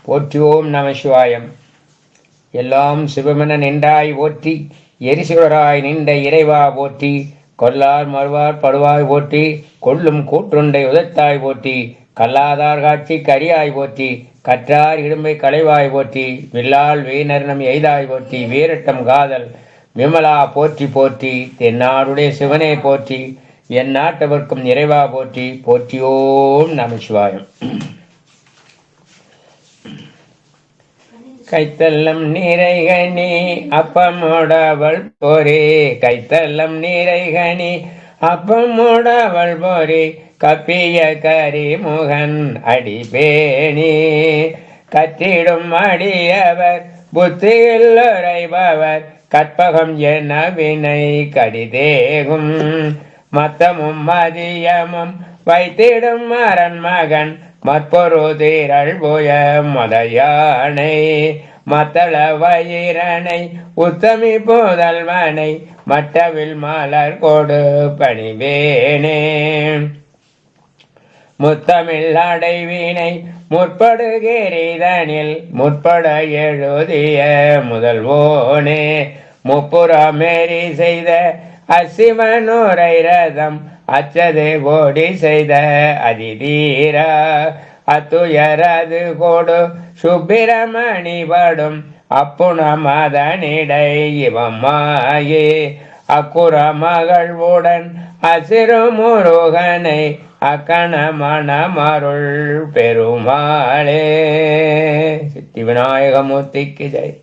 போற்றி ஓம் நம சிவாயம். எல்லாம் சிவமென நின்றாய் போற்றி, எரிசுடராய் நின்ற இறைவா போற்றி, கொல்லார் மறுவார் படுவாய் போற்றி, கொள்ளும் கூற்றுண்டை உதத்தாய் போற்றி, கல்லாதார் காட்சி கரியாய் போற்றி, கற்றார் இடும்பை களைவாய் போற்றி, வில்லால் வீணர்ணம் எய்தாய் போற்றி, வீரட்டம் காதல் விமலா போற்றி போற்றி, தென்னாடுடைய சிவனே போற்றி, என் நாட்டவர்க்கும் இறைவா போற்றி. போற்றி ஓம் நம சிவாயம். கைத்தல்லம் நீரைகனி அப்பமோடவள் போரே, கைத்தல்லம் நீரைகனி அப்பமோடவள் போரே, கப்பிய கரிமுகன் அடிபேணி கற்றிடும் அடியவர் புத்தியில் உரைபவர், கற்பகம் என வினை கடிதேகும் மத்தமும் மதியமும் வைத்திடும் மரன் மகன், மற்பொருதிரள் போய மதையானை மத்தள வயிரனை உத்தமி போதல்வனை, மட்டவில் மலர் கொடு பணிவேனே முத்தமிழ் அடைவினை முற்படுகிறதனில் முற்பட எழுதிய முதல்வோனே, முப்புறமேறி செய்த அசிவனுரை ரதம் அச்சது கோடி செய்த அதிதீரா, அத்துயரது கோடு சுப்பிரமணி படும் அப்புண மதனிடை இவமாயே, அக்குற மகள்வுடன் அசிறு முருகனை அக்கண மணமருள் பெருமாளே. சித்தி விநாயகமூர்த்திக்கு ஜெய்.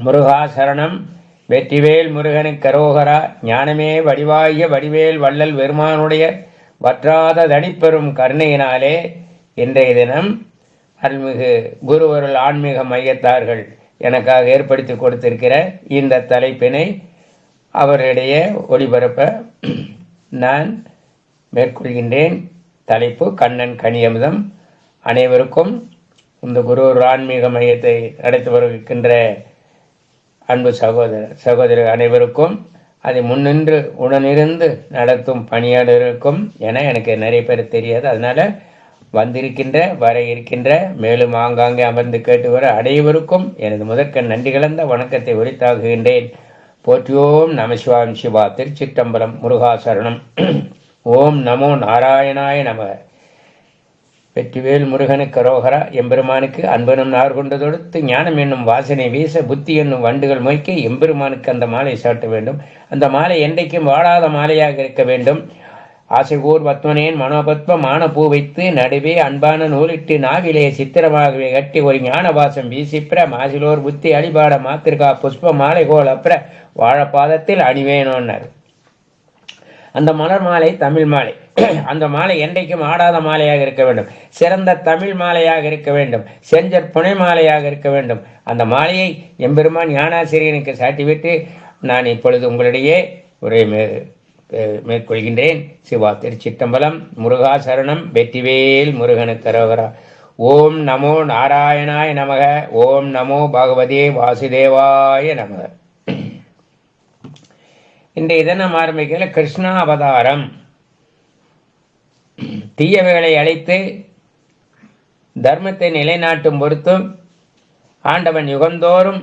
முருகாசரணம். வெற்றிவேல் முருகனுக்கு கரோகரா. ஞானமே வடிவாகிய வடிவேல் வள்ளல் பெருமானுடைய வற்றாத தனிப்பெரும் கருணையினாலே இன்றைய தினம் அருள்மிகு குருவருள் ஆன்மீக மையத்தார்கள் எனக்காக ஏற்படுத்தி கொடுத்திருக்கிற இந்த தலைப்பினை அவரிடையே ஒளிபரப்ப நான் மேற்கொள்கின்றேன். தலைப்பு கண்ணன் கனியமுதம். அனைவருக்கும் இந்த குருவருள் ஆன்மீக மையத்தை நடத்தி வருகின்ற அன்பு சகோதரர் அனைவருக்கும், அதை முன்னின்று உடனிருந்து நடத்தும் பணியாளருக்கும் என எனக்கு நிறைய பேர் தெரியாது. அதனால வந்திருக்கின்ற வர இருக்கின்ற மேலும் ஆங்காங்கே அமர்ந்து கேட்டு வர அனைவருக்கும் எனது முதற்க நன்றி கலந்த வணக்கத்தை உரித்தாகுகின்றேன். போற்றியோம் நம சிவாம். சிவா. திருச்சிற்றம்பலம். முருகாசரணம். ஓம் நமோ நாராயணாய நம. வெற்றிவேல் முருகனுக்கு கரோகரா. எம்பெருமானுக்கு அன்பனும் நார் கொண்டு தொடுத்து ஞானம் என்னும் வாசனை வீச புத்தி என்னும் வண்டுகள் மொய்க்க எம்பெருமானுக்கு அந்த மாலை சாட்ட வேண்டும். அந்த மாலை என்றைக்கும் வாழாத மாலையாக இருக்க வேண்டும். ஆசைகூர் பத்மனேன் மனோபத்ம மான பூ வைத்து நடுவே அன்பான நூலிட்டு நாவிலே சித்திரமாகவே கட்டி ஒரு ஞான வாசம் வீசிப்பிர மாசிலோர் புத்தி அடிபாட மாத்திருக்கா புஷ்ப மாலை கோல் அப்புற வாழப்பாதத்தில் அணிவேனோன்னார். அந்த மலர் மாலை தமிழ் மாலை. அந்த மாலை என்றைக்கும் ஆடாத மாலையாக இருக்க வேண்டும். சிறந்த தமிழ் மாலையாக இருக்க வேண்டும். செஞ்சற் புனை மாலையாக இருக்க வேண்டும். அந்த மாலையை எம்பெருமான் ஞானாசிரியனுக்கு சாட்டிவிட்டு நான் இப்பொழுது உங்களிடையே உரை மேற்கொள்கின்றேன். சிவா. திருச்சிற்றம்பலம். முருகாசரணம். வெற்றிவேல் முருகனுக்கு கரோகரா. ஓம் நமோ நாராயணாய நமக. ஓம் நமோ பகவதே வாசுதேவாய நமக. இன்றைய தினம் ஆரம்பிக்கிற கிருஷ்ணா அவதாரம். தீயவைகளை அழைத்து தர்மத்தை நிலைநாட்டும் பொறுத்தும் ஆண்டவன் யுகந்தோறும்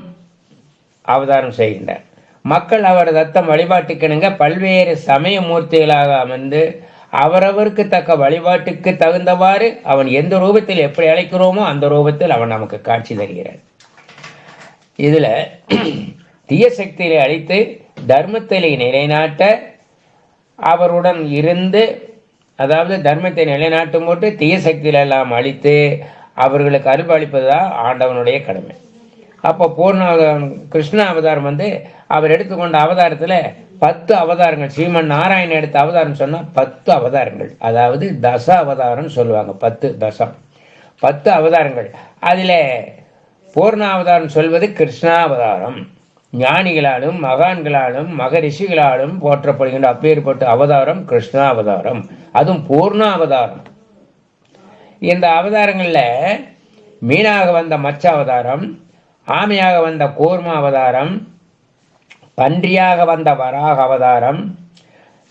அவதாரம் செய்கின்றார். மக்கள் அவர் தத்தம் வழிபாட்டுக்கிணங்க பல்வேறு சமய மூர்த்திகளாக அமர்ந்து அவரவருக்கு தக்க வழிபாட்டுக்கு தகுந்தவாறு அவன் எந்த ரூபத்தில் எப்படி அழைக்கிறோமோ அந்த ரூபத்தில் அவன் நமக்கு காட்சி தருகிறார். இதுல தீய சக்தியை அழைத்து தர்மத்திலே நிலைநாட்ட அவருடன் இருந்து, அதாவது தர்மத்தை நிலைநாட்டும் போட்டு தீய சக்தியிலெல்லாம் அழித்து அவர்களுக்கு அருள்பாலிப்பதுதான் ஆண்டவனுடைய கடமை. அப்போ கிருஷ்ண அவதாரம் அவர் எடுத்துக்கொண்ட அவதாரத்தில் 10 அவதாரங்கள். ஸ்ரீமன் நாராயணன் எடுத்த அவதாரம் சொன்னால் 10 அவதாரங்கள், அதாவது தச அவதாரம் சொல்லுவாங்க. 10 தசம் 10 அவதாரங்கள். அதில் பூர்ண அவதாரம் சொல்வது கிருஷ்ணாவதாரம். ஞானிகளாலும் மகான்களாலும் மகரிஷிகளாலும் போற்றப்படுகின்ற அப்பேற்பட்ட அவதாரம் கிருஷ்ணாவதாரம். அதுவும் பூர்ண அவதாரம். இந்த அவதாரங்களில் மீனாக வந்த மச்ச அவதாரம், ஆமையாக வந்த கூர்ம அவதாரம், பன்றியாக வந்த வராக அவதாரம்,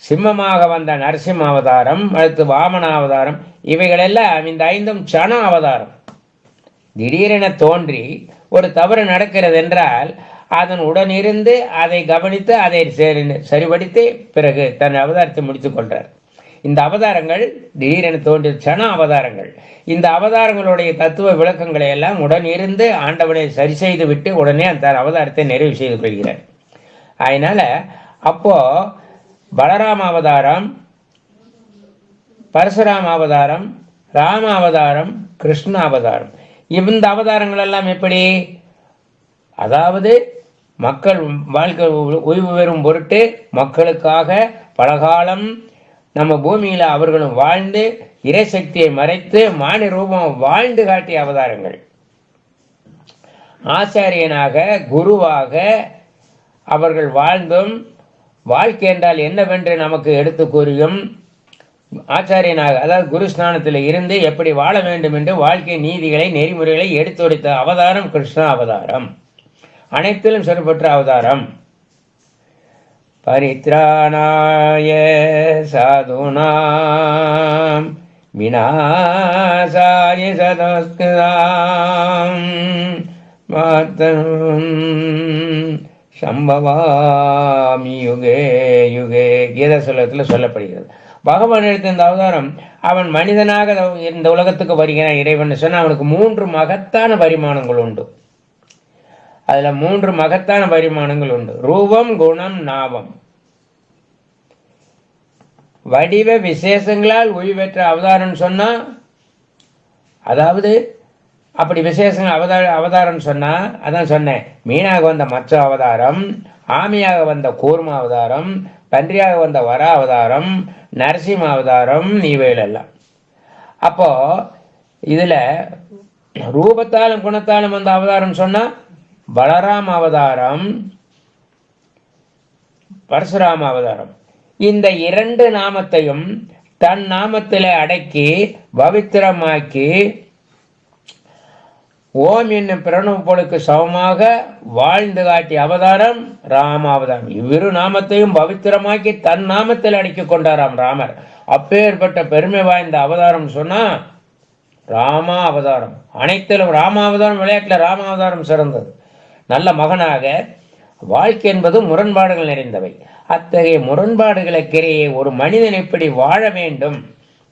சிம்மமாக வந்த நரசிம்ம அவதாரம், அடுத்து வாமன அவதாரம், இவைகளெல்லாம் இந்த 5ம் சன அவதாரம். திடீரென தோன்றி ஒரு தவறு நடக்கிறது என்றால் அதன் உடனிருந்து அதை கவனித்து அதை சரிபடுத்தி பிறகு தன் அவதாரத்தை முடித்துக் கொள்றார். இந்த அவதாரங்கள் திடீரென தோன்றிய சன அவதாரங்கள். இந்த அவதாரங்களுடைய தத்துவ விளக்கங்களை எல்லாம் உடன் இருந்து ஆண்டவனை சரி செய்து விட்டு உடனே அந்த அவதாரத்தை நிறைவு செய்து கொள்கிறார். அதனால அப்போ பலராம அவதாரம், பரசுராம அவதாரம், ராம அவதாரம், கிருஷ்ண அவதாரம், இந்த அவதாரங்கள் எல்லாம் எப்படி? அதாவது மக்கள் வாழ்க்கை ஓய்வு பெறும் பொருட்டு மக்களுக்காக பலகாலம் நம்ம பூமியில அவர்களும் வாழ்ந்து இறைசக்தியை மறைத்து மானி ரூபம் வாழ்ந்து காட்டிய அவதாரங்கள். ஆச்சாரியனாக குருவாக அவர்கள் வாழ்ந்தும் வாழ்க்கை என்றால் என்னவென்று நமக்கு எடுத்து கூறியும் ஆச்சாரியனாக, அதாவது குரு ஸ்நானத்தில் இருந்து எப்படி வாழ வேண்டும் என்று வாழ்க்கை நீதிகளை நெறிமுறைகளை எடுத்துரைத்த அவதாரம் கிருஷ்ண அவதாரம். அனைத்திலும் சொல்லப்பட்ட அவதாரம். பரித்ராணாய சாதுனாம் விநாசாய சதஸ்கிருதாம் மாதம் சம்பவாமி யுகே யுகே கீத சொல்லத்தில் சொல்லப்படுகிறது. பகவான் எடுத்த இந்த அவதாரம் அவன் மனிதனாக இந்த உலகத்துக்கு வருகிறான் இறைவன் சொன்ன அவனுக்கு 3 மகத்தான பரிமாணங்கள் உண்டு. அதுல 3 மகத்தான பரிமாணங்கள் உண்டு. ரூபம், குணம், நாமம். வடிவ விசேஷங்களால் உய்வெற்ற அவதாரம் சொன்னா, அதாவது அப்படி விசேஷங்கள் அவதாரம் சொன்னா அதான் சொன்னேன். மீனாக வந்த மற்ற அவதாரம், ஆமையாக வந்த கூர்ம அவதாரம், பன்றியாக வந்த வர அவதாரம், நரசிம்ம அவதாரம், இவைகள் எல்லாம். அப்போ இதுல ரூபத்தாலும் குணத்தாலும் வந்த அவதாரம் சொன்னா பலராம அவதாரம், பரசுராம அவதாரம். இந்த 2 நாமத்தையும் தன் நாமத்திலே அடக்கி பவித்திரமாக்கி ஓம் என்னும் பிரணவ பொருளுக்கு சமமாக வாழ்ந்து காட்டிய அவதாரம் ராம அவதாரம். இவ்விரு நாமத்தையும் பவித்திரமாக்கி தன் நாமத்தில் அடக்கி கொண்டாராம் ராமர். அப்பேற்பட்ட பெருமை வாய்ந்த அவதாரம் சொன்னா ராமா அவதாரம். அனைத்திலும் ராமாவதாரம், விளையாட்டுல ராமாவதாரம் சிறந்தது. நல்ல மகனாக வாழ்க்கை என்பது முரண்பாடுகள் நிறைந்தவை. அத்தகைய முரண்பாடுகளுக்கிடையே ஒரு மனிதன் எப்படி வாழ வேண்டும்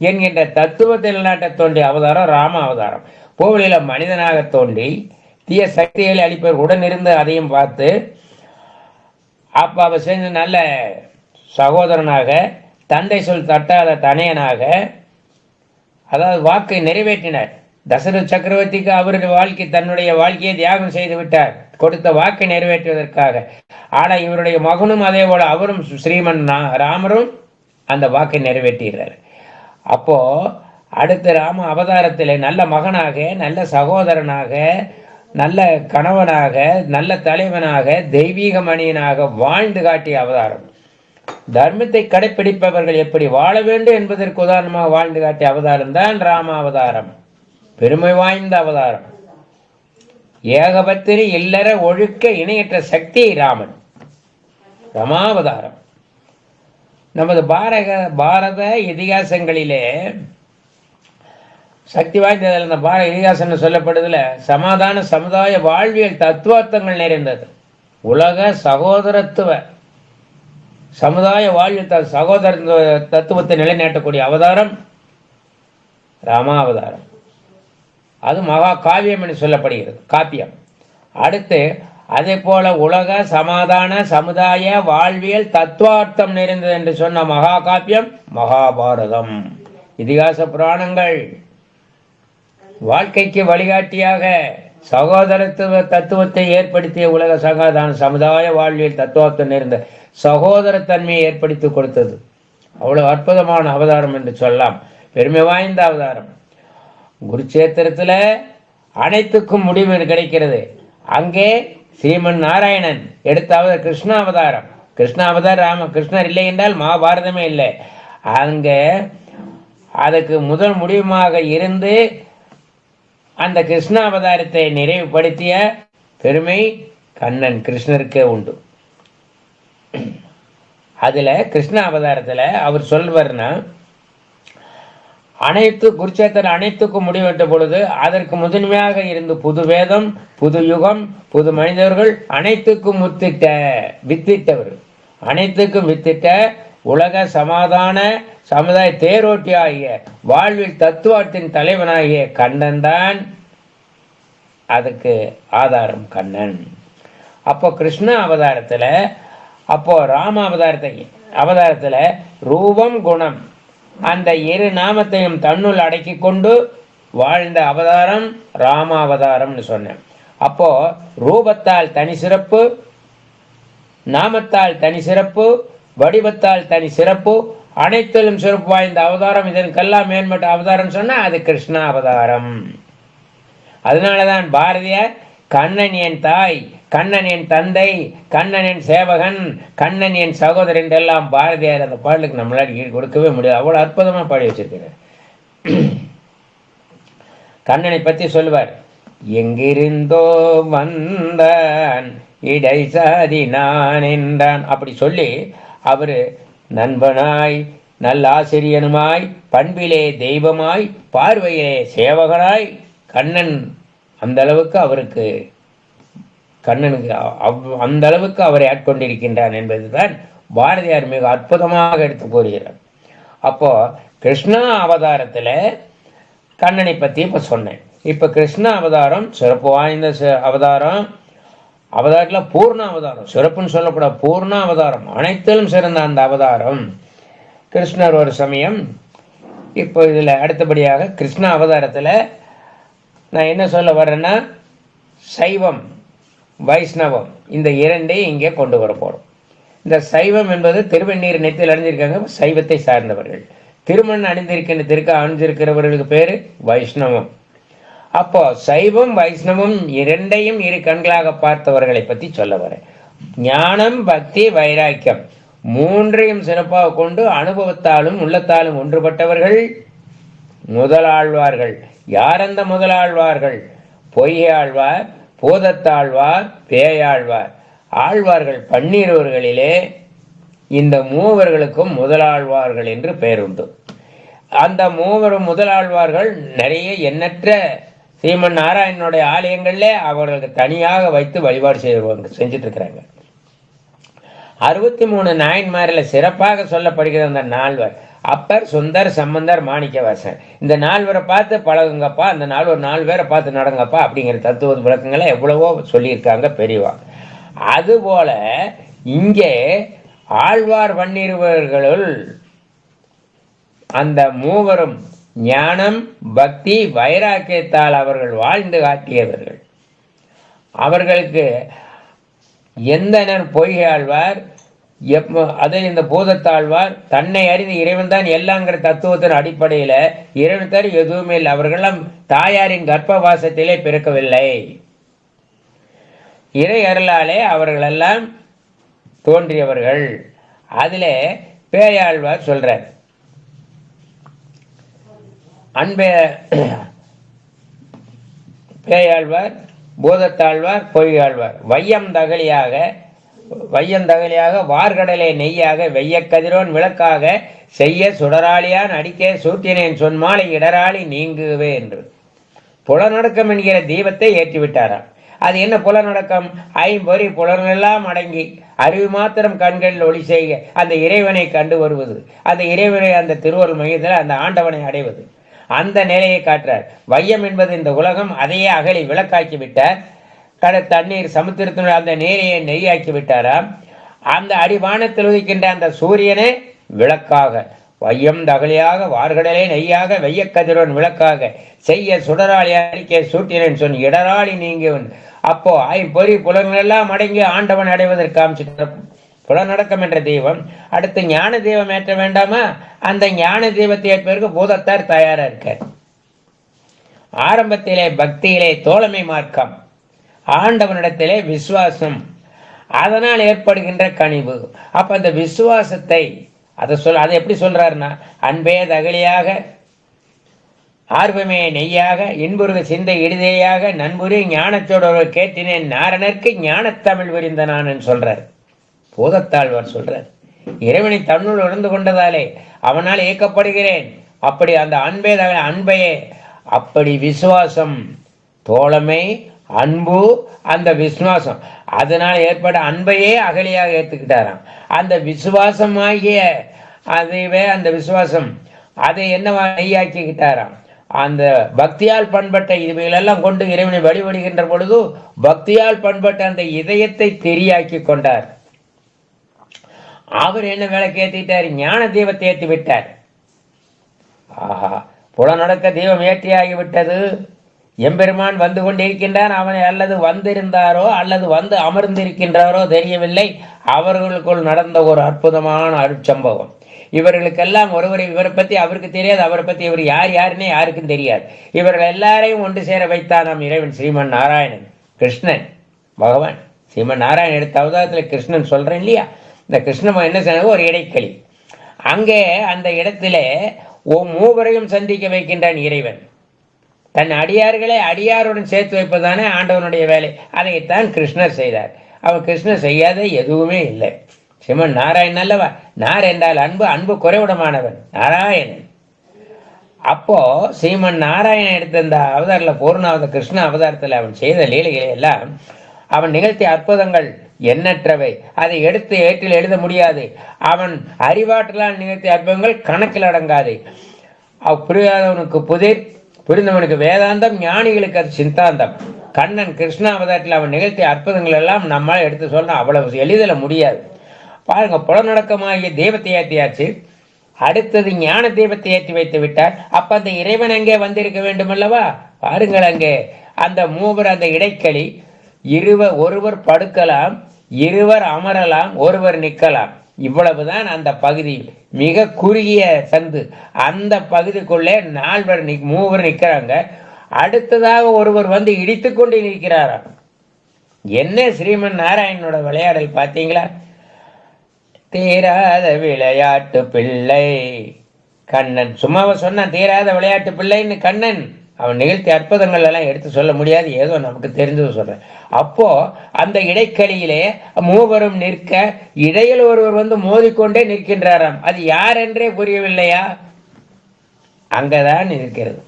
என்கின்ற தத்துவத்தை நிலைநாட்ட தோன்றிய அவதாரம் ராம அவதாரம். கோவிலில மனிதனாக தோன்றி தீய சக்திகளை அளிப்பவர் உடனிருந்து அதையும் பார்த்து அப்பாவை சேர்ந்து நல்ல சகோதரனாக, தந்தை சொல் தட்டாத தனையனாக, அதாவது வாக்கை நிறைவேற்றினார். தசரத சக்கரவர்த்திக்கு அவருடைய தன்னுடைய வாழ்க்கையை தியாகம் செய்து விட்டார், கொடுத்த வாக்கை நிறைவேற்றுவதற்காக. ஆனா இவருடைய மகனும் அதே போல அவரும் ஸ்ரீமன் ராமரும் அந்த வாக்கை நிறைவேற்றுகிறார். அப்போ அடுத்த ராம அவதாரத்திலே நல்ல மகனாக, நல்ல சகோதரனாக, நல்ல கணவனாக, நல்ல தலைவனாக, தெய்வீக மணியனாக வாழ்ந்து காட்டிய அவதாரம். தர்மத்தை கடைப்பிடிப்பவர்கள் எப்படி வாழ வேண்டும் என்பதற்கு உதாரணமாக வாழ்ந்து காட்டிய அவதாரம் தான் ராம அவதாரம். பெருமை வாய்ந்த அவதாரம். ஏகபத்திரி இல்லற ஒழுக்க இணையற்ற சக்தி ராமன். ரமாவதாரம். நமது பாரத இதிகாசங்களிலே சக்தி வாய்ந்ததில் இந்த பாரத இதிகாசம் சொல்லப்படுதுல சமாதான சமுதாய வாழ்வியல் தத்துவார்த்தங்கள் நிறைந்தது. உலக சகோதரத்துவ சமுதாய வாழ்வியல் சகோதர தத்துவத்தை நிலைநாட்டக்கூடிய அவதாரம் ராமாவதாரம். அது மகா காவியம் என்று சொல்லப்படுகிறது, காப்பியம். அடுத்து அதே போல உலக சமாதான சமுதாய வாழ்வியல் தத்துவார்த்தம் நிறைந்தது என்று சொன்ன மகா காப்பியம் மகாபாரதம். இதிகாச புராணங்கள் வாழ்க்கைக்கு வழிகாட்டியாக சகோதரத்துவ தத்துவத்தை ஏற்படுத்திய உலக சமாதான சமுதாய வாழ்வியல் தத்துவத்தை நிறைந்த சகோதரத்தன்மையை ஏற்படுத்தி கொடுத்தது. அவ்வளவு அற்புதமான அவதாரம் என்று சொல்லலாம். பெருமை வாய்ந்த அவதாரம். குருச்சேத்திரத்துல அனைத்துக்கும் முடிவு கிடைக்கிறது. அங்கே ஸ்ரீமன் நாராயணன் எடுத்தாவது கிருஷ்ணாவதாரம். கிருஷ்ணாவதாரம் கிருஷ்ணர் இல்லை என்றால் மகாபாரதமே இல்லை. அங்க அதுக்கு முதல் முடிவுமாக இருந்து அந்த கிருஷ்ணாவதாரத்தை நிறைவுபடுத்திய பெருமை கண்ணன் கிருஷ்ணருக்கே உண்டு. அதுல கிருஷ்ண அவதாரத்துல அவர் சொல்வார்னா, அனைத்து குருச்சேத்திர அனைத்துக்கும் முடிவெட்ட பொழுது அதற்கு முதன்மையாக இருந்து புது வேதம், புது யுகம், புது மனிதர்கள் அனைத்துக்கும் வித்திட்டவர், அனைத்துக்கும் வித்திட்ட உலக சமாதான சமுதாய தேரோட்டி ஆகிய வாழ்வில் தத்துவத்தின் தலைவனாகிய கண்ணன் தான் அதுக்கு ஆதாரம். கண்ணன் அப்போ கிருஷ்ண அவதாரத்துல, அப்போ ராம அவதாரத்துல ரூபம் குணம் அந்த இரு நாமத்தையும் தன்னுள் அடக்கி கொண்டு வாழ்ந்த அவதாரம் ராம அவதாரம்னு சொன்னேன். அப்போ ரூபத்தால் தனி சிறப்பு, நாமத்தால் தனி சிறப்பு, வடிவத்தால் தனி சிறப்பு, அனைத்திலும் சிறப்பு வாய்ந்த அவதாரம். இதற்கெல்லாம் மேம்பட்ட அவதாரம் சொன்னா அது கிருஷ்ண அவதாரம். அதனாலதான் பாரதியார் கண்ணன் என் தாய், கண்ணன் என் தந்தை, கண்ணன் என் சேவகன், கண்ணன் என் சகோதரன் என்றெல்லாம் பாரதியார் அந்த பாடலுக்கு நம்மளால ஈடு கொடுக்கவே முடியாது. அவ்வளவு அற்புதமா பாடி வச்சிருக்கிறார். கண்ணனை பத்தி சொல்லுவார், எங்கிருந்தோ வந்தான் இடை சாதி நான் என்றான். அப்படி சொல்லி அவரு நண்பனாய், நல்ல ஆசிரியனுமாய், பண்பிலே தெய்வமாய், பார்வையிலே சேவகனாய், கண்ணன் அந்த அளவுக்கு அவருக்கு கண்ணனுக்கு அந்த அளவுக்கு அவரை ஆட்கொண்டிருக்கின்றான் என்பதுதான் பாரதியார் மிக அற்புதமாக எடுத்து கூறுகிறார். அப்போ கிருஷ்ணா அவதாரத்துல கண்ணனை பத்தி இப்ப சொன்னேன். இப்ப கிருஷ்ண அவதாரம் சிறப்பு வாய்ந்த அவதாரம். அவதாரத்துல பூர்ண அவதாரம், சிறப்புன்னு சொல்லக்கூடாது, பூர்ண அவதாரம், அனைத்திலும் சிறந்த அந்த அவதாரம் கிருஷ்ணர். ஒரு சமயம் இப்போ இதுல அடுத்தபடியாக கிருஷ்ண அவதாரத்துல நான் என்ன சொல்ல வர்றேன்னா, சைவம் வைஷ்ணவம் இந்த இரண்டையும் இங்கே கொண்டு வர போறோம். இந்த சைவம் என்பது திருவெண்ணீர் நெத்தியில் அணிஞ்சிருக்காங்க, சைவத்தை சார்ந்தவர்கள். திருமண் அணிஞ்சிருக்கிறவர்களுக்கு பேரு வைஷ்ணவம். அப்போ சைவம் வைஷ்ணவம் இரண்டையும் இரு கண்களாக பார்த்தவர்களை பத்தி சொல்ல வரேன். ஞானம், பக்தி, வைராக்கியம் மூன்றையும் சிறப்பாக கொண்டு அனுபவத்தாலும் உள்ளத்தாலும் ஒன்றுபட்டவர்கள் முதலாழ்வார்கள். யார் அந்த முதலாழ்வார்கள்? பொய்யாழ்வார், பூதத்தாழ்வார், பேயாழ்வார். ஆழ்வார்கள் 12 இந்த மூவர்களுக்கும் முதலாழ்வார்கள் என்று பெயர் உண்டு. அந்த மூவரும் முதலாழ்வார்கள் நிறைய எண்ணற்ற ஸ்ரீமன் நாராயணனுடைய ஆலயங்கள்ல அவர்களுக்கு தனியாக வைத்து வழிபாடு செஞ்சுட்டு இருக்கிறாங்க. 63 நாயன்மாரில் சிறப்பாக சொல்லப்படுகிற அந்த நால்வர் அப்பர், சுந்தர், சம்பந்தர், மாணிக்கவாசன். இந்த நால்வரை பார்த்து பழகுங்கப்பா, அந்த நால்வர் 4 பேரை பார்த்து நடங்கப்பா அப்படிங்கிற தத்துவ விளக்கங்களை எவ்வளவோ சொல்லியிருக்காங்க பெரியவா. அதுபோல இங்கே ஆழ்வார் 12 அந்த மூவரும் ஞானம், பக்தி, வைராக்கியத்தால் அவர்கள் வாழ்ந்து காட்டியவர்கள். அவர்களுக்கு எந்தனர் பொய்யாழ்வார், அதே இந்த பூதத்தாழ்வார் தன்னை அறிந்து இறைவன் தான் எல்லாங்கிற தத்துவத்தின் அடிப்படையில இறைவன் தர எதுவுமே இல்லை. அவர்களெல்லாம் தாயாரின் கர்ப்பவாசத்திலே பிறக்கவில்லை, இறை அருளாலே அவர்களெல்லாம் தோன்றியவர்கள். அதிலே பேயாழ்வார் சொல்றார், அன்பே பேயாழ்வார், பூதத்தாழ்வார், பொய்யாழ்வார். வையந்தகலியாக வார்கடலை நெய்யாக வெய்ய கதிரோன் விளக்காக செய்ய சுடராளியான் அடிக்கே சூட்டினேன் சொன்மாலை இடராளி நீங்குவே என்று புலநடக்கம் என்கிற தீபத்தை ஏற்றிவிட்டாராம். அது என்ன புலநடக்கம்? ஐம்பொறி புலனெல்லாம் அடங்கி அறிவு மாத்திரம் கண்களில் ஒளி செய்ய அந்த இறைவனை கண்டு வருவது, அந்த இறைவனை அந்த திருவருள் மையத்தில் அந்த ஆண்டவனை அடைவது, அந்த நிலையை காட்டுறார். வையம் என்பது இந்த உலகம், அதையே அகலி விளக்காக்கி விட்டார். தண்ணீர் சமுத்திரத்தினுடைய அந்த நீரையை நெய்யாக்கி விட்டாராம். அந்த அடிவானத்தில் உதிக்கின்ற அந்த சூரியனே விளக்காக, வையம் தகலியாக வார்கடலே நெய்யாக வெய்ய கதிரோன் விளக்காக செய்ய சுடராளி அடிக்கே சூட்டினேன் சொன்ன இடராளி நீங்கியவன். அப்போ ஐம்பொறி புலன்கள் எல்லாம் அடங்கி ஆண்டவன் அடைவதற்கு அமைச்சு புலநடக்கம் என்ற தெய்வம். அடுத்து ஞான தெய்வம் ஏற்ற வேண்டாமா? அந்த ஞான தெய்வத்தை ஏற்பதற்கு பூதத்தார் தயாரா இருக்க. ஆரம்பத்திலே பக்தியிலே தோழமை மார்க்கம், ஆண்டவனிடத்திலே விசுவாசம், அதனால் ஏற்படுகின்ற கனிவு. அப்ப அந்த விசுவாசத்தை அதை எப்படி சொல்றாருன்னா, அன்பே தகலியாக ஆர்வமே நெய்யாக இன்புருக சிந்தை இடுதேயாக நண்புரி ஞானத்தோடு கேட்டினேன் நாரணருக்கு ஞானத்தமிழ் விரிந்த நான் சொல்றார். பூதத்தாழ்வார் சொல்றார், இறைவனை தன்னுள் உணர்ந்து கொண்டதாலே அவனால் இயக்கப்படுகிறேன், அப்படி அந்த அன்பையே அப்படி விசுவாசம், தோழமை, அன்பு, அந்த விசுவாசம், அதனால் ஏற்பட்ட அன்பையே அகலியாக ஏற்றுக்கிட்டாராம். அந்த விசுவாசமாகிய அதுவே அந்த விசுவாசம் அதை என்னவா நெய்யாக்கிக்கிட்டாராம். அந்த பக்தியால் பண்பட்ட இவைகளெல்லாம் கொண்டு இறைவனை வழிபடுகின்ற பொழுது பக்தியால் பண்பட்ட அந்த இதயத்தை தெரியாக்கி கொண்டார். அவர் என்ன விளக்கு ஏற்றிட்டார்? ஞான தீபத்தை ஏற்றி விட்டார். ஆஹா, புலநடக்க தீபம் ஏற்றியாகிவிட்டது. எம்பெருமான் வந்து கொண்டிருக்கின்றான். அவனை அல்லது வந்திருந்தாரோ அல்லது வந்து அமர்ந்திருக்கின்றாரோ தெரியவில்லை. அவர்களுக்குள் நடந்த ஒரு அற்புதமான அருட்சம்பவம். இவர்களுக்கெல்லாம் இவரை பத்தி அவருக்கு தெரியாது, அவரை பத்தி இவர் யாருன்னே யாருக்கும் தெரியாது. இவர்கள் எல்லாரையும் ஒன்று சேர வைத்தான் நம் இறைவன் ஸ்ரீமன் நாராயணன், கிருஷ்ணன் பகவான். ஸ்ரீமன் நாராயணன் எடுத்த அவதாரத்தில் கிருஷ்ணன் சொல்றேன் இல்லையா, இந்த கிருஷ்ணன் என்ன சொன்னது? ஒரு இடைக்களி. அங்கே அந்த இடத்திலே மூவரையும் சந்திக்க வைக்கின்றான் இறைவன். தன் அடியார்களை அடியாருடன் சேர்த்து வைப்பதானே ஆண்டவனுடைய வேலை. அதைத்தான் கிருஷ்ணர் செய்தார். அவன் கிருஷ்ணர் செய்யாத எதுவுமே இல்லை. சிவன் நாராயணன் அல்லவா? நார் என்றால் அன்பு, அன்பு குறைவிடமானவன் நாராயணன். அப்போ ஸ்ரீமன் நாராயணன் எடுத்த இந்த அவதாரில் பூர்ணாவத கிருஷ்ண அவதாரத்தில் அவன் செய்த லீலைகளை எல்லாம், அவன் நிகழ்த்திய அற்புதங்கள் எண்ணற்றவை. அதை எடுத்து ஏற்றில் எழுத முடியாது. அவன் அறிவாற்றலால் நிகழ்த்திய அற்புதங்கள் கணக்கில் அடங்காது. புரியாதவனுக்கு புதிர், புரிந்தவனுக்கு வேதாந்தம், ஞானிகளுக்கு அது சிந்தாந்தம். கண்ணன் கிருஷ்ண அவதாரத்தில் அவன் நிகழ்த்திய அற்புதங்கள் எல்லாம் நம்மால் எடுத்து சொன்னால் அவ்வளவு எளிதில் முடியாது. பாருங்க, புலநடக்கமாகிய தெய்வத்தை ஏற்றியாச்சு. அடுத்தது ஞான தெய்வத்தை ஏற்றி வைத்து விட்டார். அப்ப அந்த இறைவன் அங்கே வந்திருக்க வேண்டும் அல்லவா? பாருங்கள், அங்கே அந்த மூவர், அந்த இடைக்களி, ஒருவர் படுக்கலாம், இருவர் அமரலாம், ஒருவர் நிற்கலாம். இவ்வளவுதான் அந்த பகுதி. மிக குறுகிய சந்து. அந்த பகுதிக்குள்ளே மூவர் நிற்கிறாங்க. அடுத்ததாக ஒருவர் வந்து இடித்து கொண்டு நிற்கிறாராம். என்ன ஸ்ரீமன் நாராயணனோட விளையாடல் பார்த்தீங்களா? தீராத விளையாட்டு பிள்ளை கண்ணன். சும்மாவ சொன்னான் தீராத விளையாட்டு பிள்ளைன்னு கண்ணன். அவன் நிகழ்த்தி அற்புதங்கள் எல்லாம் எடுத்து சொல்ல முடியாது, ஏதோ நமக்கு தெரிஞ்சது சொல்றேன். அப்போ அந்த இடைக்களியிலே மூவரும் நிற்க, இடையில் ஒருவர் வந்து மோதிக்கொண்டே நிற்கின்றாராம். அது யார் என்றே புரியவில்லையா? அங்கதான் இருக்கிறது.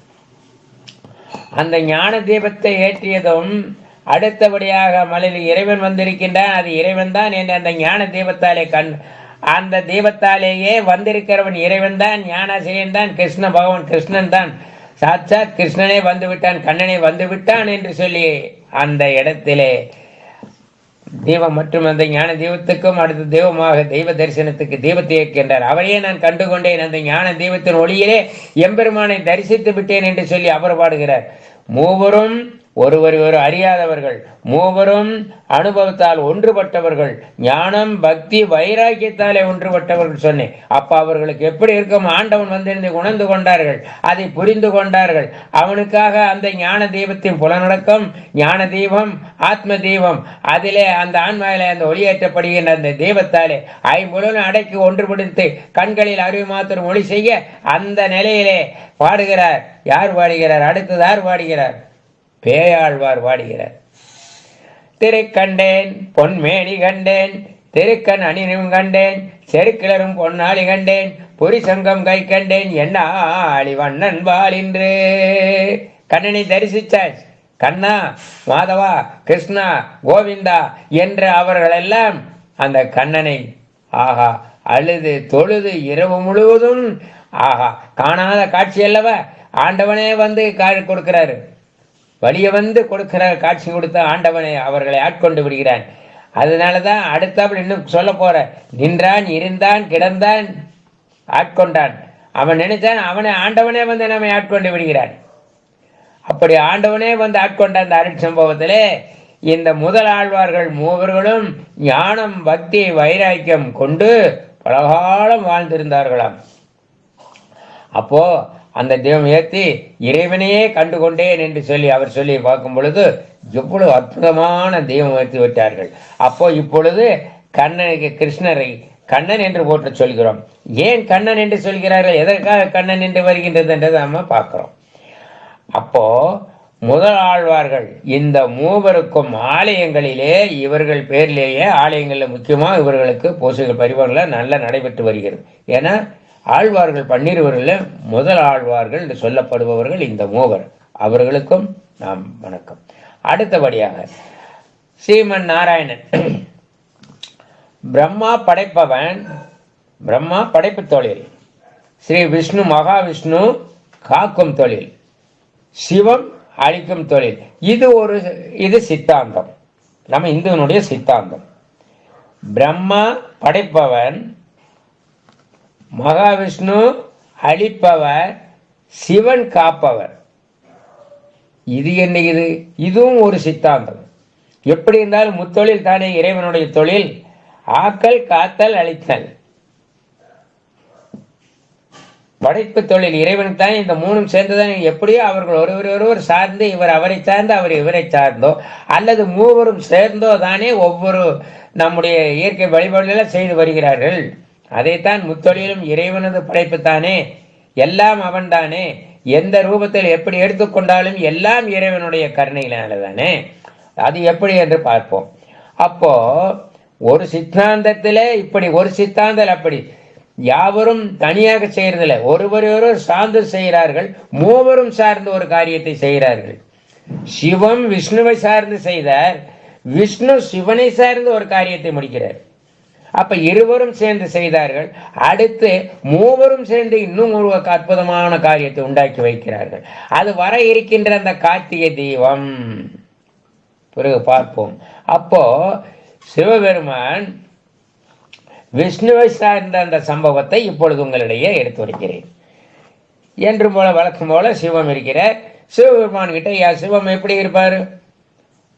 அந்த ஞான தீபத்தை ஏற்றியதும் அடுத்தபடியாக மலையில் இறைவன் வந்திருக்கின்றான். அது இறைவன் தான் என்று அந்த ஞான தீபத்தாலே அந்த தீபத்தாலேயே வந்திருக்கிறவன் இறைவன் தான், ஞானாசிரியன் தான், கிருஷ்ண பகவான் கிருஷ்ணன் தான். சாட்சாத் கிருஷ்ணனே வந்து விட்டான், கண்ணனே வந்து விட்டான் என்று சொல்லி அந்த இடத்திலே தீபம் மற்றும் அந்த ஞான தீபத்துக்கும் அடுத்த தெய்வமாக தெய்வ தரிசனத்துக்கு தீபத்தை ஏற்கின்றார். அவரையே நான் கண்டுகொண்டேன், அந்த ஞான தீபத்தின் ஒளியிலே எம்பெருமானை தரிசித்து விட்டேன் என்று சொல்லி அவர் பாடுகிறார். மூவரும் ஒருவர் அறியாதவர்கள், மூவரும் அனுபவத்தால் ஒன்றுபட்டவர்கள், ஞானம் பக்தி வைராக்கியத்தாலே ஒன்றுபட்டவர்கள் சொன்னேன். அப்ப அவர்களுக்கு எப்படி இருக்கும்? ஆண்டவன் வந்திருந்து உணர்ந்து கொண்டார்கள், அதை புரிந்து கொண்டார்கள். அவனுக்காக அந்த ஞான தீபத்தின் புலநடக்கம், ஞான தீபம், ஆத்ம தீபம், அதிலே அந்த ஆன்மாவிலே அந்த ஒளியேற்றப்படுகின்ற அந்த தீபத்தாலே ஐம்புலனும் அடக்கி ஒன்றுபடுத்தி கண்களில் அறிவு மாத்திரம் ஒளி செய்ய அந்த நிலையிலே பாடுகிறார். யார் பாடுகிறார்? அடுத்தது யார் பாடுகிறார்? பேயாழ்வார் பாடுகிறார். திருக்கண்டேன் பொன்மேனி கண்டேன், திருக்கண் அணினும் கண்டேன், செருக்கிளரும் பொன்னாளி கண்டேன், பொறி சங்கம் கை கண்டேன், என்ன ஆளி வண்ணன் பாலின்று. கண்ணனை தரிசிச்சார். கண்ணா, மாதவா, கிருஷ்ணா, கோவிந்தா என்று அவர்களெல்லாம் அந்த கண்ணனை ஆஹா அழுது தொழுது இரவு முழுவதும் ஆஹா காணாத காட்சி அல்லவா? ஆண்டவனே வந்து கொடுக்கிறாரு, வழிய வந்து கொடுக்கிற காட்சி கொடுத்த ஆண்டவனை அவர்களை ஆட்கொண்டு விடுகிறான். அதனாலதான் அடுத்தாப்புல இன்னும் சொல்ல போற, நின்றான், இருந்தான், கிடந்தான், ஆட்கொண்டான். அவன் நினைச்சான், அவனை ஆண்டவனே வந்து நம்மை ஆட்கொண்டு விடுகிறான். அப்படி ஆண்டவனே வந்து ஆட்கொண்ட அந்த அருட்சம்பவத்திலே இந்த முதல் ஆழ்வார்கள் மூவர்களும் ஞானம் பக்தி வைராக்கியம் கொண்டு பலகாலம் வாழ்ந்திருந்தார்களாம். அப்போ அந்த தெய்வம் ஏற்றி இறைவனையே கண்டுகொண்டேன் என்று சொல்லி அவர் சொல்லி பார்க்கும் பொழுது எவ்வளவு அற்புதமான தெய்வம் ஏற்றி விட்டார்கள். அப்போ இப்பொழுது கண்ணனுக்கு கிருஷ்ணரை கண்ணன் என்று போட்டு சொல்கிறோம். ஏன் கண்ணன் என்று சொல்கிறார்கள், எதற்காக கண்ணன் என்று வருகின்றது என்றதை நம்ம பார்க்கிறோம். அப்போ முதல் ஆழ்வார்கள் இந்த மூவருக்கும் ஆலயங்களிலே இவர்கள் பேர்லேயே ஆலயங்களில் முக்கியமாக இவர்களுக்கு பூசைகள் பரிவாரங்கள் நல்லா நடைபெற்று வருகிறது. ஏன்னா ஆழ்வார்கள் 12 முதல் ஆழ்வார்கள் என்று சொல்லப்படுபவர்கள் இந்த மூவர். அவர்களுக்கும் நாம் வணக்கம். அடுத்தபடியாக ஸ்ரீமன் நாராயணன். பிரம்மா படைப்பவன், பிரம்மா படைப்பு தொழில், ஸ்ரீ விஷ்ணு மகாவிஷ்ணு காக்கும் தொழில், சிவம் அழிக்கும் தொழில். இது சித்தாந்தம், நம்ம இந்துவனுடைய சித்தாந்தம். பிரம்மா படைப்பவன், மகாவிஷ்ணு அழிப்பவர், சிவன் காப்பவர். இது என்ன? இதுவும் ஒரு சித்தாந்தம். எப்படி இருந்தாலும் முத்தொழில் தானே இறைவனுடைய தொழில். ஆக்கல், காத்தல், அழித்தல். படைப்பு தொழில் இறைவனுக்கு தான். இந்த மூணும் சேர்ந்துதான். எப்படியோ அவர்கள் ஒருவர் சார்ந்து, இவர் அவரை சார்ந்து, அவர் இவரை சார்ந்தோ, அல்லது மூவரும் சேர்ந்தோ தானே ஒவ்வொரு நம்முடைய இயற்கை வழிபாடுகளை செய்து வருகிறார்கள். அதைத்தான் முத்தொழிலும் இறைவனது படைப்பு தானே, எல்லாம் அவன் தானே. எந்த ரூபத்தில் எப்படி எடுத்துக்கொண்டாலும் எல்லாம் இறைவனுடைய கருணையினால தானே. அது எப்படி என்று பார்ப்போம். அப்போ ஒரு சித்தாந்தத்திலே இப்படி, ஒரு சித்தாந்தல் அப்படி. யாவரும் தனியாக செய்யறதில்லை, ஒருவரொருவர் சார்ந்து செய்கிறார்கள். மூவரும் சார்ந்து ஒரு காரியத்தை செய்கிறார்கள். சிவம் விஷ்ணுவை சார்ந்து செய்தார், விஷ்ணு சிவனை சார்ந்து ஒரு காரியத்தை முடிக்கிறார். அப்ப இருவரும் சேர்ந்து செய்தார்கள். அடுத்து மூவரும் சேர்ந்து இன்னும் ஒரு அற்புதமான காரியத்தை உண்டாக்கி வைக்கிறார்கள். அது வர இருக்கின்ற அந்த கார்த்திகை தீபம் பிறகு பார்ப்போம். அப்போ சிவபெருமான் விஷ்ணுவை சார்ந்த அந்த சம்பவத்தை இப்பொழுது உங்களிடையே எடுத்து வருகிறேன். என்று போல வழக்கம் போல சிவம் இருக்கிறார். சிவபெருமான் கிட்ட சிவம் எப்படி இருப்பார்?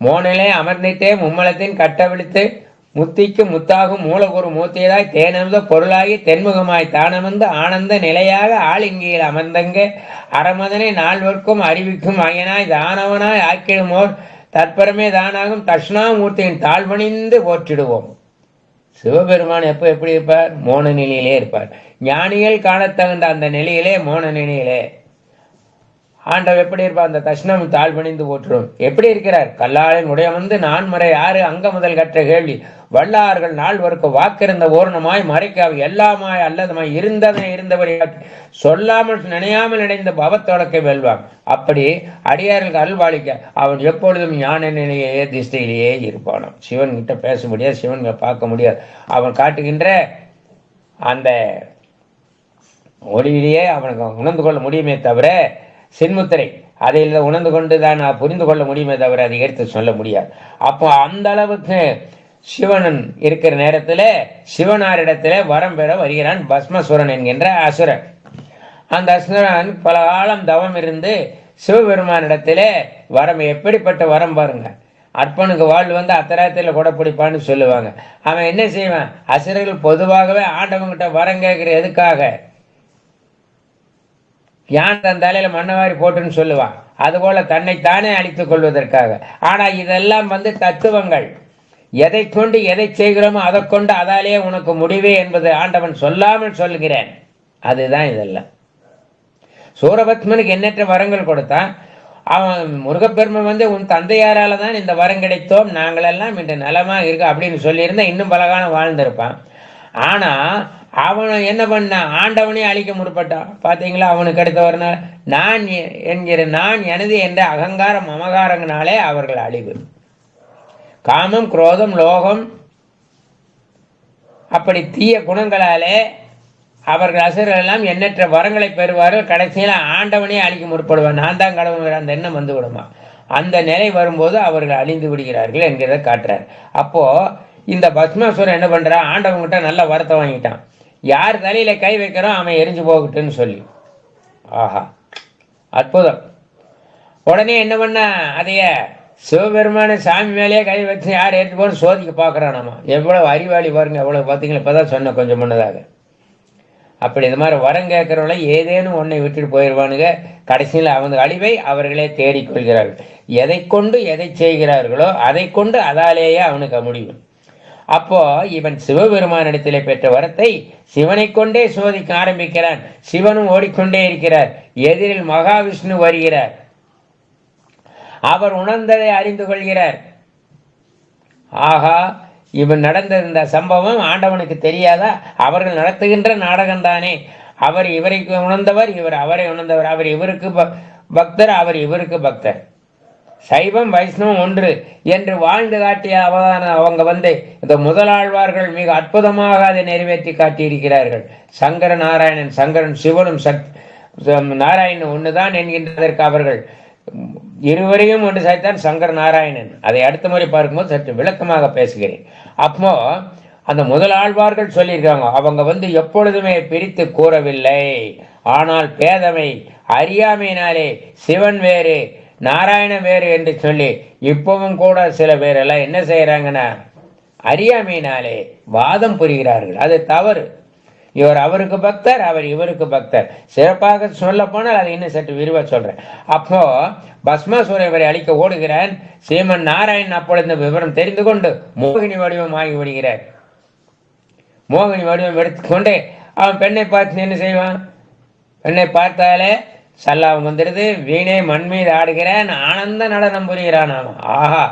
மோனிலே அமர்ந்திட்டே மும்மலத்தின் கட்டவிழித்து முத்திக்கு முத்தாகும் மூலகுரு மூத்தியதாய் தேனமர்ந்த பொருளாகி தென்முகமாய் தானமர்ந்து ஆனந்த நிலையாக ஆளிங்கியில் அமர்ந்தங்க அறமதனை நால்வர்க்கும் அறிவிக்கும் அயனாய் தானவனாய் ஆக்கிடுமோர் தற்பரமே தானாகும் தட்சிணாமூர்த்தியின் தாழ்வணிந்து போற்றிடுவோம். சிவபெருமான் எப்படி இருப்பார்? மோன நிலையிலே இருப்பார். ஞானிகள் காணத்தகுந்த அந்த நிலையிலே, மோன நிலையிலே ஆண்டவர் எப்படி இருப்பார்? அந்த தட்சிணம் தாழ்வணிந்து போற்றுவோம். எப்படி இருக்கிறார்? கல்லாளின் உடையமர்ந்து நான்மறை 6 அங்க முதல் கற்ற கேள்வி வல்லார்கள் நால்வருக்கு வாக்கிருந்த ஓரணமாய் மறைக்காவை எல்லாமாய் அல்லதுமாய் இருந்ததனை இருந்தவரை சொல்லாமல் நினையாமல் நினைந்த பவத்தொடக்கை வெல்வான். அப்படி அடியார்களுக்கு அல்வாளிக்க அவன் எப்பொழுதும் ஞான நிலையே திசையிலேயே இருப்பானாம். சிவன் கிட்ட பேச முடியாது, சிவன் பார்க்க முடியாது. அவன் காட்டுகின்ற அந்த ஒளியிலேயே அவனுக்கு உணர்ந்து கொள்ள முடியுமே தவிர, சின்முத்திரை அதில் உணர்ந்து கொண்டு தான் புரிந்து கொள்ள முடியுமே தவிர அதை எடுத்து சொல்ல முடியாது. அப்போ அந்த அளவுக்கு சிவனன் இருக்கிற நேரத்தில் சிவனாரிடத்துல வரம் பெற வருகிறான் பஸ்மசுரன் என்கின்ற அசுரன். அந்த அசுரன் பல காலம் தவம் இருந்து சிவபெருமானிடத்திலே வரம், எப்படிப்பட்ட வரம் பாருங்க. அற்பனுக்கு வாழ் வந்து அத்தராயத்தில் கூட பிடிப்பான்னு சொல்லுவாங்க. அவன் என்ன செய்வான்? அசுரர்கள் பொதுவாகவே ஆண்டவங்கிட்ட வரம் கேட்கிற எதுக்காக? யான் தன் தலையில மண்ணவாரி போட்டுன்னு சொல்லுவான். அதுபோல தன்னைத்தானே அழித்துக் கொள்வதற்காக. ஆனா இதெல்லாம் தத்துவங்கள். எதை கொண்டு எதை செய்கிறோமோ அதை கொண்டு அதாலே உனக்கு முடிவே என்பது ஆண்டவன் சொல்லாமல் சொல்கிறேன். அதுதான் இதெல்லாம். சூரபத்மனுக்கு எண்ணற்ற வரங்கள் கொடுத்தான். அவன் முருகப்பெருமை உன் தந்தையாரால தான் இந்த வரம் கிடைத்தோம், நாங்களெல்லாம் இன்று நலமா இருக்க அப்படின்னு சொல்லியிருந்தா இன்னும் பலகாலம் வாழ்ந்திருப்பான். ஆனா அவன் என்ன பண்ணான்? ஆண்டவனே அழிக்க முற்பட்டான். பாத்தீங்களா? அவனுக்கு கிடைத்தவர்னால நான் என்கிற நான் எனது என்ற அகங்காரம் மமகாரங்களாலே அவர்கள் அழிவு. காமம் குரோதம் லோகம் அப்படி தீய குணங்களாலே அவர்கள் அசுரர்கள் எல்லாம் எண்ணற்ற வரங்களை பெறுவார்கள். கடைசியில் ஆண்டவனே அழிக்க முற்படுவான். நான் தான் கடவுள், அந்த எண்ணம் வந்து விடுமா. அந்த நிலை வரும்போது அவர்கள் அழிந்து விடுகிறார்கள் என்கிறத காட்டுறார். அப்போ இந்த பஸ்மாசுரன் என்ன பண்றான்? ஆண்டவங்கிட்ட நல்ல வரத்தை வாங்கிட்டான். யார் தலையில கை வைக்கிறோம் அவன் எரிஞ்சு போகட்டுன்னு சொல்லி. ஆஹா, அற்புதம். உடனே என்ன பண்ணா? அதைய சிவபெருமான சாமி மேலேயே கை வச்சு யார் எடுத்து போன்னு சோதிக்க பார்க்குறான். நம்ம எவ்வளவு அறிவாளி பாருங்க, எவ்வளவு பார்த்தீங்களா? இப்போதான் சொன்ன கொஞ்சம் முன்னதாக. அப்படி இது மாதிரி வரம் கேட்கறவங்கள ஏதேனும் ஒன்றை விட்டுட்டு போயிடுவானுங்க. கடைசியில் அவங்க அழிவை அவர்களே தேடிக்கொள்கிறார்கள். எதை கொண்டு எதை செய்கிறார்களோ அதை கொண்டு அதாலேயே அவனுக்கு முடியும். அப்போ இவன் சிவபெருமானிடத்திலே பெற்ற வரத்தை சிவனை கொண்டே சோதிக்க ஆரம்பிக்கிறான். சிவனும் ஓடிக்கொண்டே இருக்கிறார். எதிரில் மகாவிஷ்ணு வருகிறார். அவர் உணர்ந்ததை அறிந்து கொள்கிறார். ஆகா, இவன் நடந்த இந்த சம்பவம் ஆண்டவனுக்கு தெரியாதா? அவர்கள் நடத்துகின்ற நாடகம் தானே. அவர் இவருக்கு உணர்ந்தவர், இவர் அவரை உணர்ந்தவர். அவர் இவருக்கு பக்தர், அவர் இவருக்கு பக்தர். சைவம் வைஷ்ணவம் ஒன்று என்று வாழ்ந்து காட்டிய அவங்க இந்த முதலாழ்வார்கள் மிக அற்புதமாக அதை நிறைவேற்றி காட்டியிருக்கிறார்கள். சங்கர நாராயணன், சங்கரன் சிவனும் நாராயணன் ஒண்ணுதான் என்கின்றதற்கு அவர்கள் இருவரையும் ஒன்று சேர்த்தான் சங்கர நாராயணன். அதை அடுத்த முறை பார்க்கும்போது சற்று விளக்கமாக பேசுகிறேன். அப்போ அந்த முதலாழ்வார்கள் சொல்லியிருக்காங்க, அவங்க எப்பொழுதுமே பிரித்து கூறவில்லை. ஆனால் பேதமை அறியாமையினாலே சிவன் வேறு நாராயணன் வேறு என்று சொல்லி இப்பவும் கூட சில பேரெல்லாம் என்ன செய்யறாங்கன்னா அறியாமையினாலே வாதம் புரிகிறார்கள். அது தவறு. இவர் அவருக்கு பக்தர், அவர் இவருக்கு பக்தர். சிறப்பாக சொல்ல போனால் அதை இன்னும் சற்று விரிவா சொல்றேன். அப்போ பஸ்மாசுரன் இவரை அழிக்க ஓடுகிறான். ஸ்ரீமன் நாராயணன் அப்பொழுது விவரம் தெரிந்து கொண்டு மோகினி வடிவம் ஆகி விடுகிறார். மோகினி வடிவம் எடுத்துக்கொண்டு அவன் பெண்ணை பார்த்து என்ன செய்வான்? பெண்ணை பார்த்தாலே சல்லாவும் வந்துடுது. வீணை மண் மீது ஆடுகிறான், ஆனந்த நடனம் புரிகிறான். அவன் ஆஹா,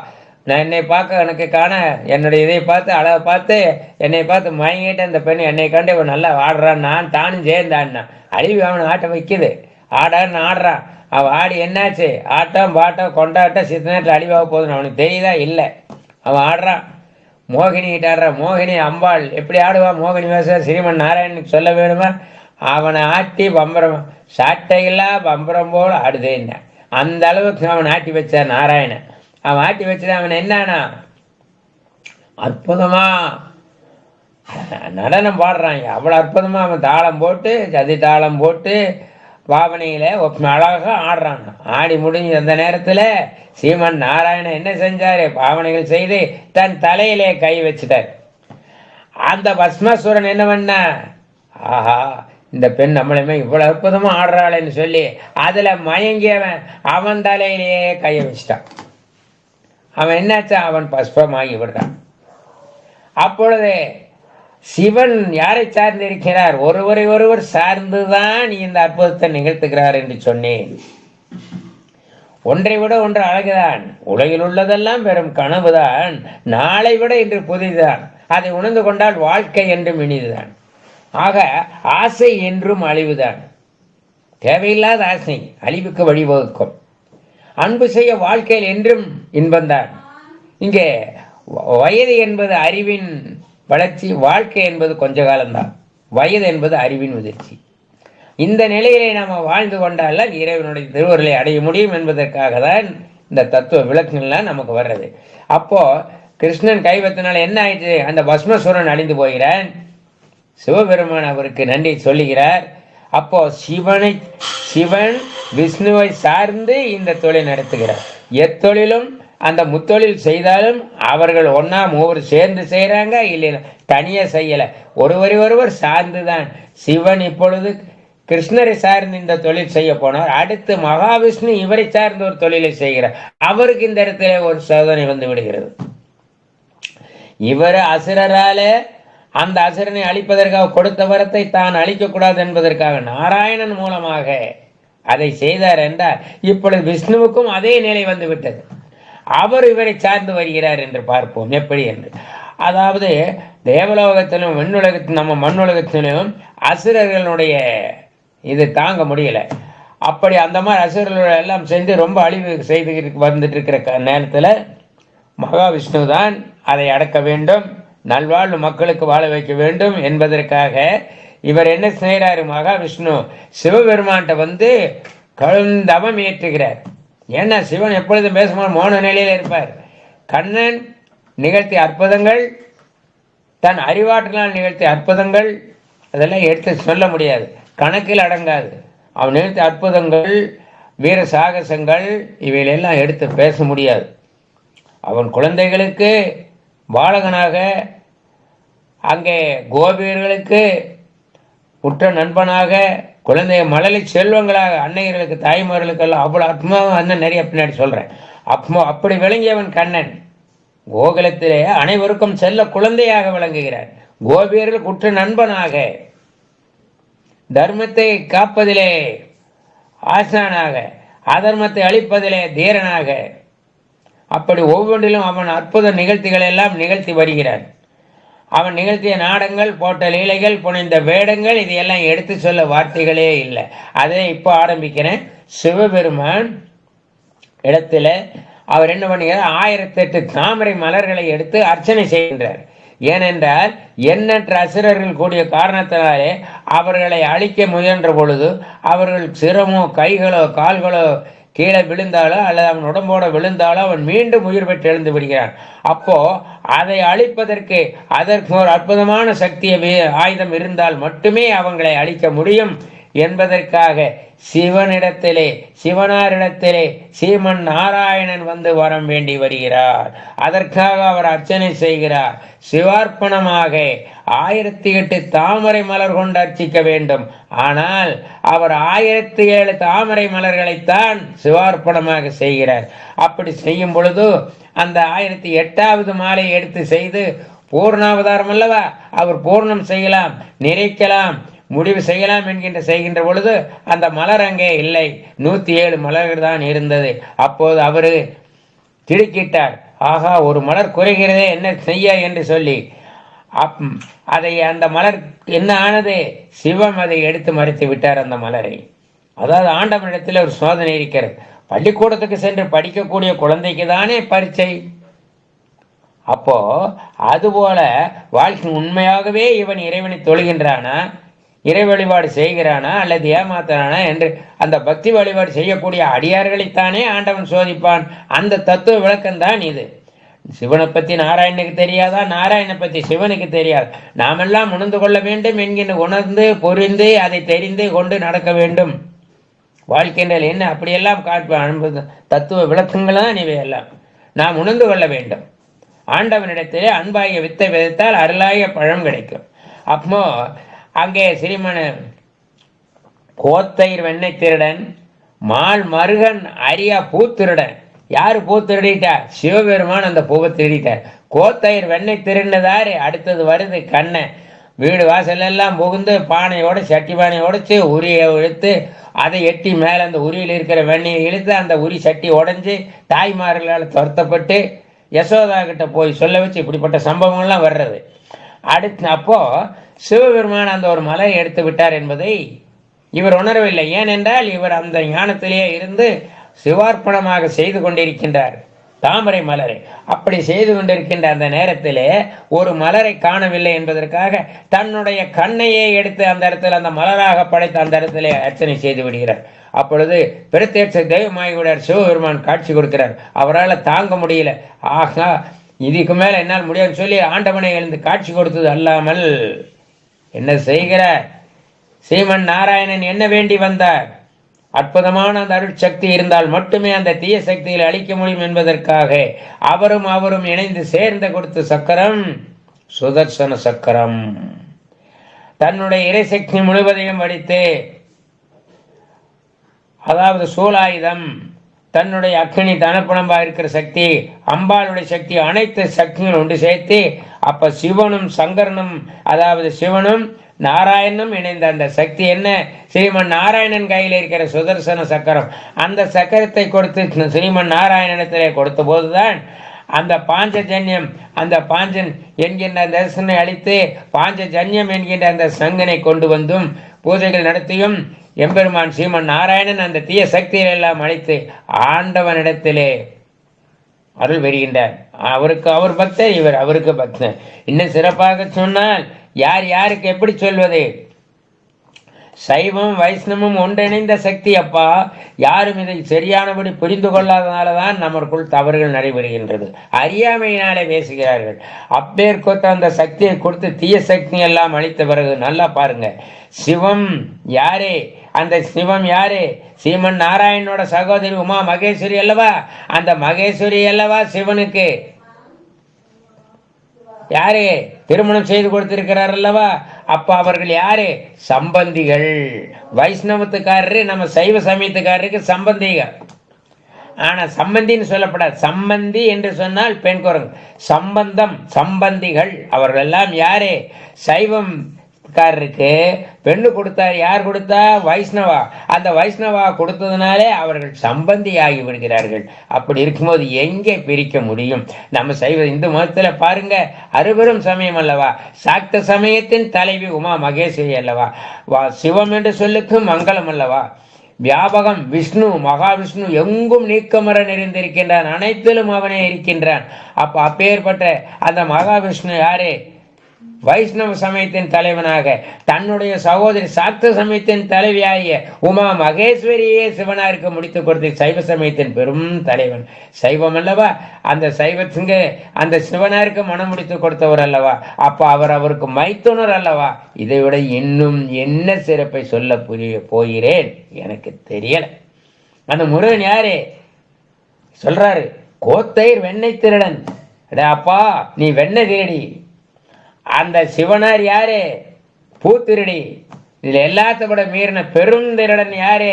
நான் என்னை பார்க்க எனக்கு காண என்னுடைய இதை பார்த்து அழகை பார்த்து என்னை பார்த்து மயங்கிட்டு அந்த பெண் என்னை கண்டு இவன் நல்லா ஆடுறான், நான் தானும் சேர்ந்தான்னா அழிவு அவனை ஆட்ட வைக்குது. ஆடான்னு ஆடுறான். அவன் ஆடி என்னாச்சு? ஆட்டம் பாட்டம் கொண்டாட்டம் சித்த நேரத்தில் அழிவாக போகுதுன்னு அவனுக்கு தெரியுதா? இல்லை. அவன் ஆடுறான், மோகினி கிட்ட ஆடுறான். மோகினி அம்பாள் எப்படி ஆடுவான்? மோகினி வேச ஸ்ரீமன் நாராயணனுக்கு சொல்ல வேணுமா? அவனை ஆட்டி பம்பரம் சாட்டையெல்லாம் பம்பரம் போல ஆடுது. என்ன அந்த அளவுக்கு அவன் ஆட்டி வச்சான் நாராயணன். அவன் ஆட்டி வச்சது அவன் என்னன்னா அற்புதமா நடனம் பாடுறான். அவ்வளவு அற்புதமா அவன் தாளம் போட்டு சதி தாளம் போட்டு பாவனையில அழகா ஆடுறான். ஆடி முடிஞ்ச அந்த நேரத்துல ஸ்ரீமன் நாராயணன் என்ன செஞ்சாரு? பாவனைகள் செய்து தன் தலையிலே கை வச்சுட்டார். அந்த பஸ்மாசுரன் என்ன பண்ண, ஆஹா இந்த பெண் நம்மளுமே இவ்வளவு அற்புதமா ஆடுறாளேன்னு சொல்லி அதுல மயங்கியவன் அவன் தலையிலேயே கையை வச்சுட்டான். அவன் என்னாச்சா? அவன் பஸ்பமாகி விடுறான். அப்பொழுது சிவன் யாரை சார்ந்து இருக்கிறார்? ஒருவரை ஒருவர் சார்ந்துதான் இந்த அற்புதத்தை நிகழ்த்துகிறார் என்று சொன்னேன். ஒன்றை விட ஒன்று அழகுதான். உலகில் உள்ளதெல்லாம் வெறும் கனவுதான். நாளை விட இன்று புதிதுதான். அதை உணர்ந்து கொண்டால் வாழ்க்கை என்றும் இனிதுதான். ஆக ஆசை என்றும் அழிவுதான். தேவையில்லாத ஆசை அழிவுக்கு வழிவகுக்கும். அன்பு செய்ய வாழ்க்கையில் என்றும் இன்பந்தான். இங்கே வயது என்பது அறிவின் வளர்ச்சி, வாழ்க்கை என்பது கொஞ்ச காலம்தான். வயது என்பது அறிவின் முதிர்ச்சி. இந்த நிலையிலே நாம் வாழ்ந்து கொண்டால் இறைவனுடைய திருவருளை அடைய முடியும் என்பதற்காக தான் இந்த தத்துவ விளக்கங்கள்லாம் நமக்கு வர்றது. அப்போ கிருஷ்ணன் கைவத்தினால என்ன ஆயிடுச்சு? அந்த பஸ்மசுரன் அழிந்து போகிறான். சிவபெருமான் அவருக்கு நன்றி சொல்லுகிறார். அப்போ சிவன் விஷ்ணுவை சார்ந்து இந்த தொழில் நடத்துகிறார். எத்தொழிலும் அந்த முத்தொழில் செய்தாலும் அவர்கள் ஒன்னா மூவர் சேர்ந்து செய்யறாங்க, இல்லைன்னா தனியா செய்யல, ஒருவரை ஒருவர் சார்ந்துதான். சிவன் இப்பொழுது கிருஷ்ணரை சார்ந்து இந்த தொழில் செய்ய போனார். அடுத்து மகாவிஷ்ணு இவரை சார்ந்து ஒரு தொழிலை செய்கிறார். அவருக்கு இந்த இடத்துல ஒரு சோதனை வந்து விடுகிறது. இவர் அசுரரால அந்த அசுரனை அழிப்பதற்காக கொடுத்த வரத்தை தான் அழிக்கக்கூடாது என்பதற்காக நாராயணன் மூலமாக அதை செய்தார் என்றால் இப்பொழுது விஷ்ணுவுக்கும் அதே நிலை வந்து விட்டது. அவர் இவரை சார்ந்து வருகிறார் என்று பார்ப்போம் எப்படி என்று. அதாவது தேவலோகத்திலும் விண்ணுலகத்திலும் நம்ம மண்ணுலகத்திலும் அசுரர்களுடைய இது தாங்க முடியல. அப்படி அந்த மாதிரி அசுரர்கள் எல்லாம் செஞ்சு ரொம்ப அழிவு செய்து வந்துட்டு இருக்கிற நேரத்தில் மகாவிஷ்ணு தான் அதை அடக்க வேண்டும், நல்வாழ்வு மக்களுக்கு வாழ வைக்க வேண்டும் என்பதற்காக இவர் என்ன செய்யறாரு? மகாவிஷ்ணு சிவபெருமான்கிட்ட கழுந்தவம் ஏற்றுகிறார். ஏன்னா சிவன் எப்பொழுதும் பேசும்போது மௌன நிலையில் இருப்பார். கண்ணன் நிகழ்த்திய அற்புதங்கள், தன் அறிவாற்றலால் நிகழ்த்திய அற்புதங்கள் அதெல்லாம் எடுத்து சொல்ல முடியாது, கணக்கில் அடங்காது. அவன் நிகழ்த்திய அற்புதங்கள், வீர சாகசங்கள் இவையிலெல்லாம் எடுத்து பேச முடியாது. அவன் குழந்தைகளுக்கு பாலகனாக, அங்கே கோபியர்களுக்கு உற்ற நண்பனாக, குழந்தை மழலை செல்வங்களாக, அன்னையர்களுக்கு தாய்மார்களுக்கெல்லாம் அவ்வளோ அற்புதமாக அண்ணன் நிறைய பின்னாடி சொல்றேன். அப்படி விளங்கியவன் கண்ணன். கோகுலத்திலே அனைவருக்கும் செல்ல குழந்தையாக விளங்குகிறார். கோபியர்களுக்கு உற்ற நண்பனாக, தர்மத்தை காப்பதிலே ஆசானாக, அதர்மத்தை அழிப்பதிலே தீரனாக, அப்படி ஒவ்வொன்றிலும் அவன் அற்புத நிகழ்ச்சிகளை எல்லாம் நிகழ்த்தி வருகிறான். அவன் நிகழ்த்திய நாடகங்கள், போட்ட லீலைகள், புனைந்த வேடங்கள், இதையெல்லாம் எடுத்து சொல்ல வார்த்தைகளே இல்லை. அதை இப்போ ஆரம்பிக்கிறேன். சிவபெருமான் இடத்துல அவர் என்ன பண்ணுகிறார், 1008 தாமரை மலர்களை எடுத்து அர்ச்சனை செய்கின்றார். ஏனென்றால் எண்ணற்ற அசுரர்கள் கூடிய காரணத்தினாலே அவர்களை அழிக்க முயன்ற பொழுது அவர்கள் சிரமோ, கைகளோ, கால்களோ கீழே விழுந்தாலோ அல்லது அவன் உடம்போட விழுந்தாலோ அவன் மீண்டும் உயிர் பெற்று எழுந்து விடுகிறான். அப்போ அதை அழிப்பதற்கு அதற்கு ஒரு அற்புதமான சக்திய ஆயுதம் இருந்தால் மட்டுமே அவங்களை அழிக்க முடியும் என்பதற்காக சிவனிடத்திலே, சிவனாரிடத்திலே சீமன் நாராயணன் வந்து வரம் வேண்டி வருகிறார். அதற்காக அவர் அர்ச்சனை செய்கிறார். சிவார்ப்பணமாக 1008 தாமரை மலர் கொண்டு அர்ச்சிக்க வேண்டும். ஆனால் அவர் 1007 தாமரை மலர்களைத்தான் சிவார்ப்பணமாக செய்கிறார். அப்படி செய்யும் பொழுது அந்த 1008வது மாலை எடுத்து செய்து, பூர்ணாவதாரம் அல்லவா, அவர் பூர்ணம் செய்யலாம், நிறைக்கலாம், முடிவு செய்யலாம் செய்கின்ற பொழுது அந்த மலர் அங்கே இல்லை. 107 மலர்கள் தான் இருந்தது. அப்போது அவரு திடுக்கிட்டார். ஆகா, ஒரு மலர் குறைகிறதே, என்ன செய்ய என்று சொல்லி அதை அந்த மலர் என்ன ஆனது, சிவம் அதை எடுத்து மறைத்து விட்டார் அந்த மலரை. அதாவது ஆண்டவனிடத்தில் ஒரு சோதனை இருக்கிறது. பள்ளிக்கூடத்துக்கு சென்று படிக்கக்கூடிய குழந்தைக்கு தானே பரீட்சை. அப்போ அதுபோல வாழ்க்கை உண்மையாகவே இவன் இறைவனை தொழுகின்றானா, இறை வழிபாடு செய்கிறானா அல்லது ஏமாத்தானா என்று அந்த பக்தி வழிபாடு செய்யக்கூடிய அடியார்களைத்தானே ஆண்டவன் சோதிப்பான். அந்த தத்துவ விளக்கம்தான் இது. சிவனை பற்றி நாராயணனுக்கு தெரியாதா, நாராயணனை பற்றி சிவனுக்கு தெரியாது. நாமெல்லாம் உணர்ந்து கொள்ள வேண்டும் என்கின்ற உணர்ந்து புரிந்து அதை தெரிந்து கொண்டு நடக்க வேண்டும். வாழ்க்கையில் என்ன அப்படியெல்லாம் காட்டுவான் தத்துவ விளக்கங்கள் தான் இவையெல்லாம் நாம் உணர்ந்து கொள்ள வேண்டும். ஆண்டவனிடத்திலே அன்பாகிய வித்தை விதைத்தால் அருளாகிய பழம் கிடைக்கும். அப்போ அங்கே சிறுமன கோத்தயிர் வெண்ணெய் திருடன், மால் மருகன் அரியா பூத்திருடன். யாரு பூ திருடிட்டா? சிவபெருமான் அந்த பூவை திருடிட்டார். கோத்தயிர் வெண்ணெய் திருடினதாரு. அடுத்தது வருது கண்ணை. வீடு வாசல் எல்லாம் புகுந்து பானையோட, சட்டி பானையை உடைச்சு உரியை இழுத்து அதை எட்டி மேலே அந்த உரியில் இருக்கிற வெண்ணெயை இழுத்து அந்த உரி சட்டி உடைஞ்சு தாய்மார்களால் துரத்தப்பட்டு யசோதா கிட்ட போய் சொல்ல வச்சு இப்படிப்பட்ட சம்பவங்கள்லாம் வர்றது. அடுத்து அப்போ சிவபெருமான் அந்த ஒரு மலையை எடுத்து விட்டார் என்பதை இவர் உணரவில்லை. ஏனென்றால் இவர் அந்த ஞானத்திலேயே இருந்து சிவார்ப்பணமாக செய்து கொண்டிருக்கின்றார் தாமரை மலரை. அப்படி செய்து கொண்டிருக்கின்ற அந்த நேரத்திலே ஒரு மலரை காணவில்லை என்பதற்காக தன்னுடைய கண்ணையே எடுத்து அந்த இடத்துல அந்த மலராக படைத்து அந்த இடத்துல அர்ச்சனை செய்து விடுகிறார். அப்பொழுது பிரத்யட்ச தெய்வமாகிவிடார். சிவபெருமான் காட்சி கொடுக்கிறார். அவரால் தாங்க முடியல. ஆகா, இதுக்கு மேல என்னால் முடியாதுன்னு சொல்லி ஆண்டவனை எழுந்து காட்சி கொடுத்தது அல்லாமல் என்ன செய்கிறார்? சீமன் நாராயணன் என்ன வேண்டி வந்தார்? அற்புதமான அந்த அருள் சக்தி இருந்தால் மட்டுமே அந்த தீய சக்தியில் அழிக்க முடியும் என்பதற்காக அவரும் இணைந்து சேர்ந்து கொடுத்த சக்கரம் சுதர்சன சக்கரம். தன்னுடைய இறைசக்தி முழுவதையும் வடித்து, அதாவது சூலாயுதம், தன்னுடைய அக்னி தனப்புணம்பா இருக்கிற சக்தி, அம்பாளுடைய சக்தி, அனைத்து சக்திகளும் ஒன்று சேர்த்து அப்ப சிவனும் சங்கரனும், அதாவது சிவனும் நாராயணனும் இணைந்த அந்த சக்தி என்ன? ஸ்ரீமன் நாராயணன் கையில் இருக்கிற சுதர்சன சக்கரம். அந்த சக்கரத்தை கொடுத்து ஸ்ரீமன் நாராயணத்திலே கொடுத்த போதுதான் அந்த பாஞ்சஜன்யம், அந்த பாஞ்சன் என்கின்ற தரிசனை அளித்து பாஞ்சஜன்யம் என்கின்ற அந்த சங்கனை கொண்டு வந்தும் பூஜைகள் நடத்தியும் எம்பெருமான் ஸ்ரீமன் நாராயணன் அந்த தீய சக்திகள் எல்லாம் அழைத்து ஆண்டவனிடத்திலே அருள் பெறுகின்றார். அவர் பக்தர், இவர் அவருக்கு பக்தர். இன்னும் சிறப்பாக சொன்னால் யார் யாருக்கு எப்படி சொல்வது? சைவம் வைஷ்ணவம் ஒன்றிணைந்த சக்தி அப்பா. யாரும் இதை சரியானபடி புரிந்து கொள்ளாதனாலதான் நமக்குள் தவறுகள் நடைபெறுகின்றது. அறியாமையினாலே பேசுகிறார்கள். அப்பேற்கொத்த அந்த சக்தியை கொடுத்து தீய சக்தி எல்லாம் அளித்த பிறகு நல்லா பாருங்க, சிவம் யாரே? அந்த சிவம் யாரு? சீமன் நாராயணனோட சகோதரி உமா மகேஸ்வரி அல்லவா? அந்த மகேஸ்வரி அல்லவா சிவனுக்கு யாரு திருமணம் செய்து கொடுத்திருக்கிறார் அல்லவா? அப்ப அவர்கள் யாரு? சம்பந்திகள். வைஷ்ணவத்துக்காரரு, நம்ம சைவ சமயத்துக்காரருக்கு சம்பந்திகள். ஆனா சம்பந்தின்னு சொல்லப்படாது. சம்பந்தி என்று சொன்னால் பெண் குரங்கு. சம்பந்தம், சம்பந்திகள். அவர்கள் எல்லாம் யாரு? சைவம் காரருக்கு பெண்ணு கொடுத்தார். யார் கொடுத்தா? வைஷ்ணவா. அந்த வைஷ்ணவா கொடுத்ததுனாலே அவர்கள் சம்பந்தி ஆகி விடுகிறார்கள். அப்படி இருக்கும்போது எங்கே பிரிக்க முடியும்? நம்ம சைவ இந்து மதத்துல பாருங்க, அறுபெரும் சமயம் அல்லவா, சாக்த சமயத்தின் தலைவி உமா மகேஸ்வரி அல்லவா, சிவம் என்று சொல்லுக்கு மங்களம் அல்லவா, வியாபகம் விஷ்ணு மகாவிஷ்ணு எங்கும் நீக்கமர நிறைந்திருக்கின்றான், அனைத்திலும் அவனே இருக்கின்றான். அப்பேற்பட்ட அந்த மகாவிஷ்ணு யாரே? வைஷ்ணவ சமயத்தின் தலைவனாக தன்னுடைய சகோதரி சாக்த சமயத்தின் தலைவியாகிய உமா மகேஸ்வரியே சிவனாருக்கு முடித்துக் கொடுத்த சைவ சமயத்தின் பெரும் தலைவன். சைவம் அல்லவா, அந்த சைவத்துங்க அந்த சிவனாருக்கு மனம் முடித்து கொடுத்தவர் அல்லவா. அப்ப அவருக்கு மைத்துனர் அல்லவா. இதை விட இன்னும் என்ன சிறப்பை சொல்ல போகிறேன் எனக்கு தெரியல. அந்த முருகன் யாரே சொல்றாரு? கோத்தையர் வெண்ணெய் திருடன். அப்பா நீ வெண்ணெய் திருடி. அந்த சிவனார் யாரு? பூத்திருடி. இதுல எல்லாத்த விட மீறின பெருந்திருடன் யாரு?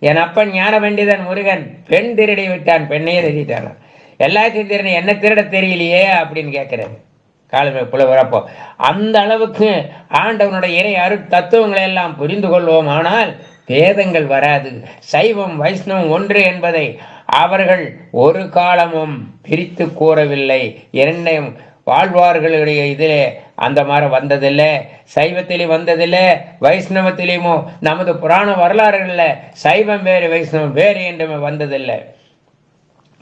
என் அப்பன் ஞான பண்டிதன் முருகன். பெண் திருடி விட்டான், பெண்ணையே திருடிட்டான். எல்லாத்தையும் திருடன், என்ன திருட தெரியலையே அப்படின்னு கேட்கிறாரு காலமே புலவர். அப்போ அந்த அளவுக்கு ஆண்டவனுடைய இறை அருள் தத்துவங்களை எல்லாம் புரிந்து கொள்வோம். ஆனால் பேதங்கள் வராது. சைவம் வைஷ்ணவம் ஒன்று என்பதை அவர்கள் ஒரு காலமும் பிரித்து கூறவில்லை. இரண்டையும் வாழ்வார்களுடைய இதிலே அந்த மாதிரி வந்ததில்லை. சைவத்திலையும் வந்ததில்லை, வைஷ்ணவத்திலேயுமோ நமது புராண வரலாறுகள்ல சைவம் வேறு வைஷ்ணவம் வேறு என்றுமே வந்ததில்லை.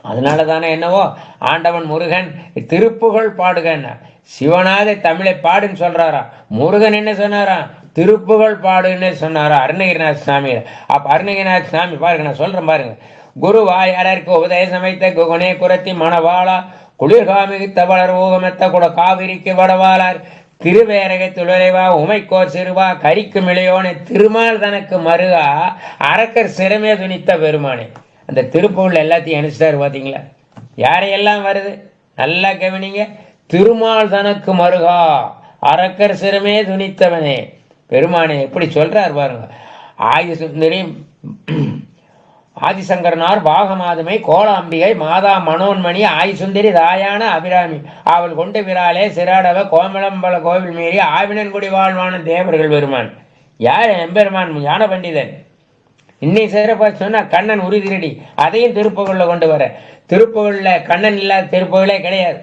அதனால தானே என்னவோ ஆண்டவன் முருகன் திருப்புகழ் பாடுகன். சிவனாத தமிழை பாடுன்னு சொல்றாரா, முருகன் என்ன சொன்னாரா? திருப்புகழ் பாடுன்னு சொன்னாரா அருணகிரிநாத சுவாமி. அப்ப அருணகிரிநாத சுவாமி பாருங்க, நான் சொல்றேன் பாருங்க. குருவா யாருக்கு உபதேசம் வைத்த குணே குரத்தி மணவாளா குளிர்காமித்த வளர் ஊகமெத்த கூட காவிரிக்கு வடவாளார் திருவேரகை துளைவா உமைக்கோர் சிறுவா கரிக்கும் இளையோனே திருமால் தனக்கு மருகா அரக்கர் சிறமே துணித்த பெருமானே. அந்த திருப்பூர்ல எல்லாத்தையும் அனுப்பிச்சிட்டாரு பாத்தீங்களா? யாரையெல்லாம் வருது நல்லா கவனிங்க. திருமால் தனக்கு மருகா அரக்கர் சிறமே துணித்தவனே பெருமானே எப்படி சொல்றார் பாருங்க. ஆயுசுந்தரி ஆதிசங்கரனார் பாகமாதுமை கோலாம்பிகை மாதா மனோன்மணி ஆயுசுந்தரி தாயான அபிராமி அவள் கொண்டு விராலே சிறாடவ கோமலம்பல கோவில் மீறி ஆவினன்குடி வாழ்வான தேவர்கள் பெருமான். யார்? எம்பெருமான் ஞான பண்டிதன். இன்னை சிறப்பா சொன்னா கண்ணன் உறுதிரடி. அதையும் திருப்புகழ்ல கொண்டு வர. திருப்புகழ்ல கண்ணன் இல்லாத திருப்புகளே கிடையாது.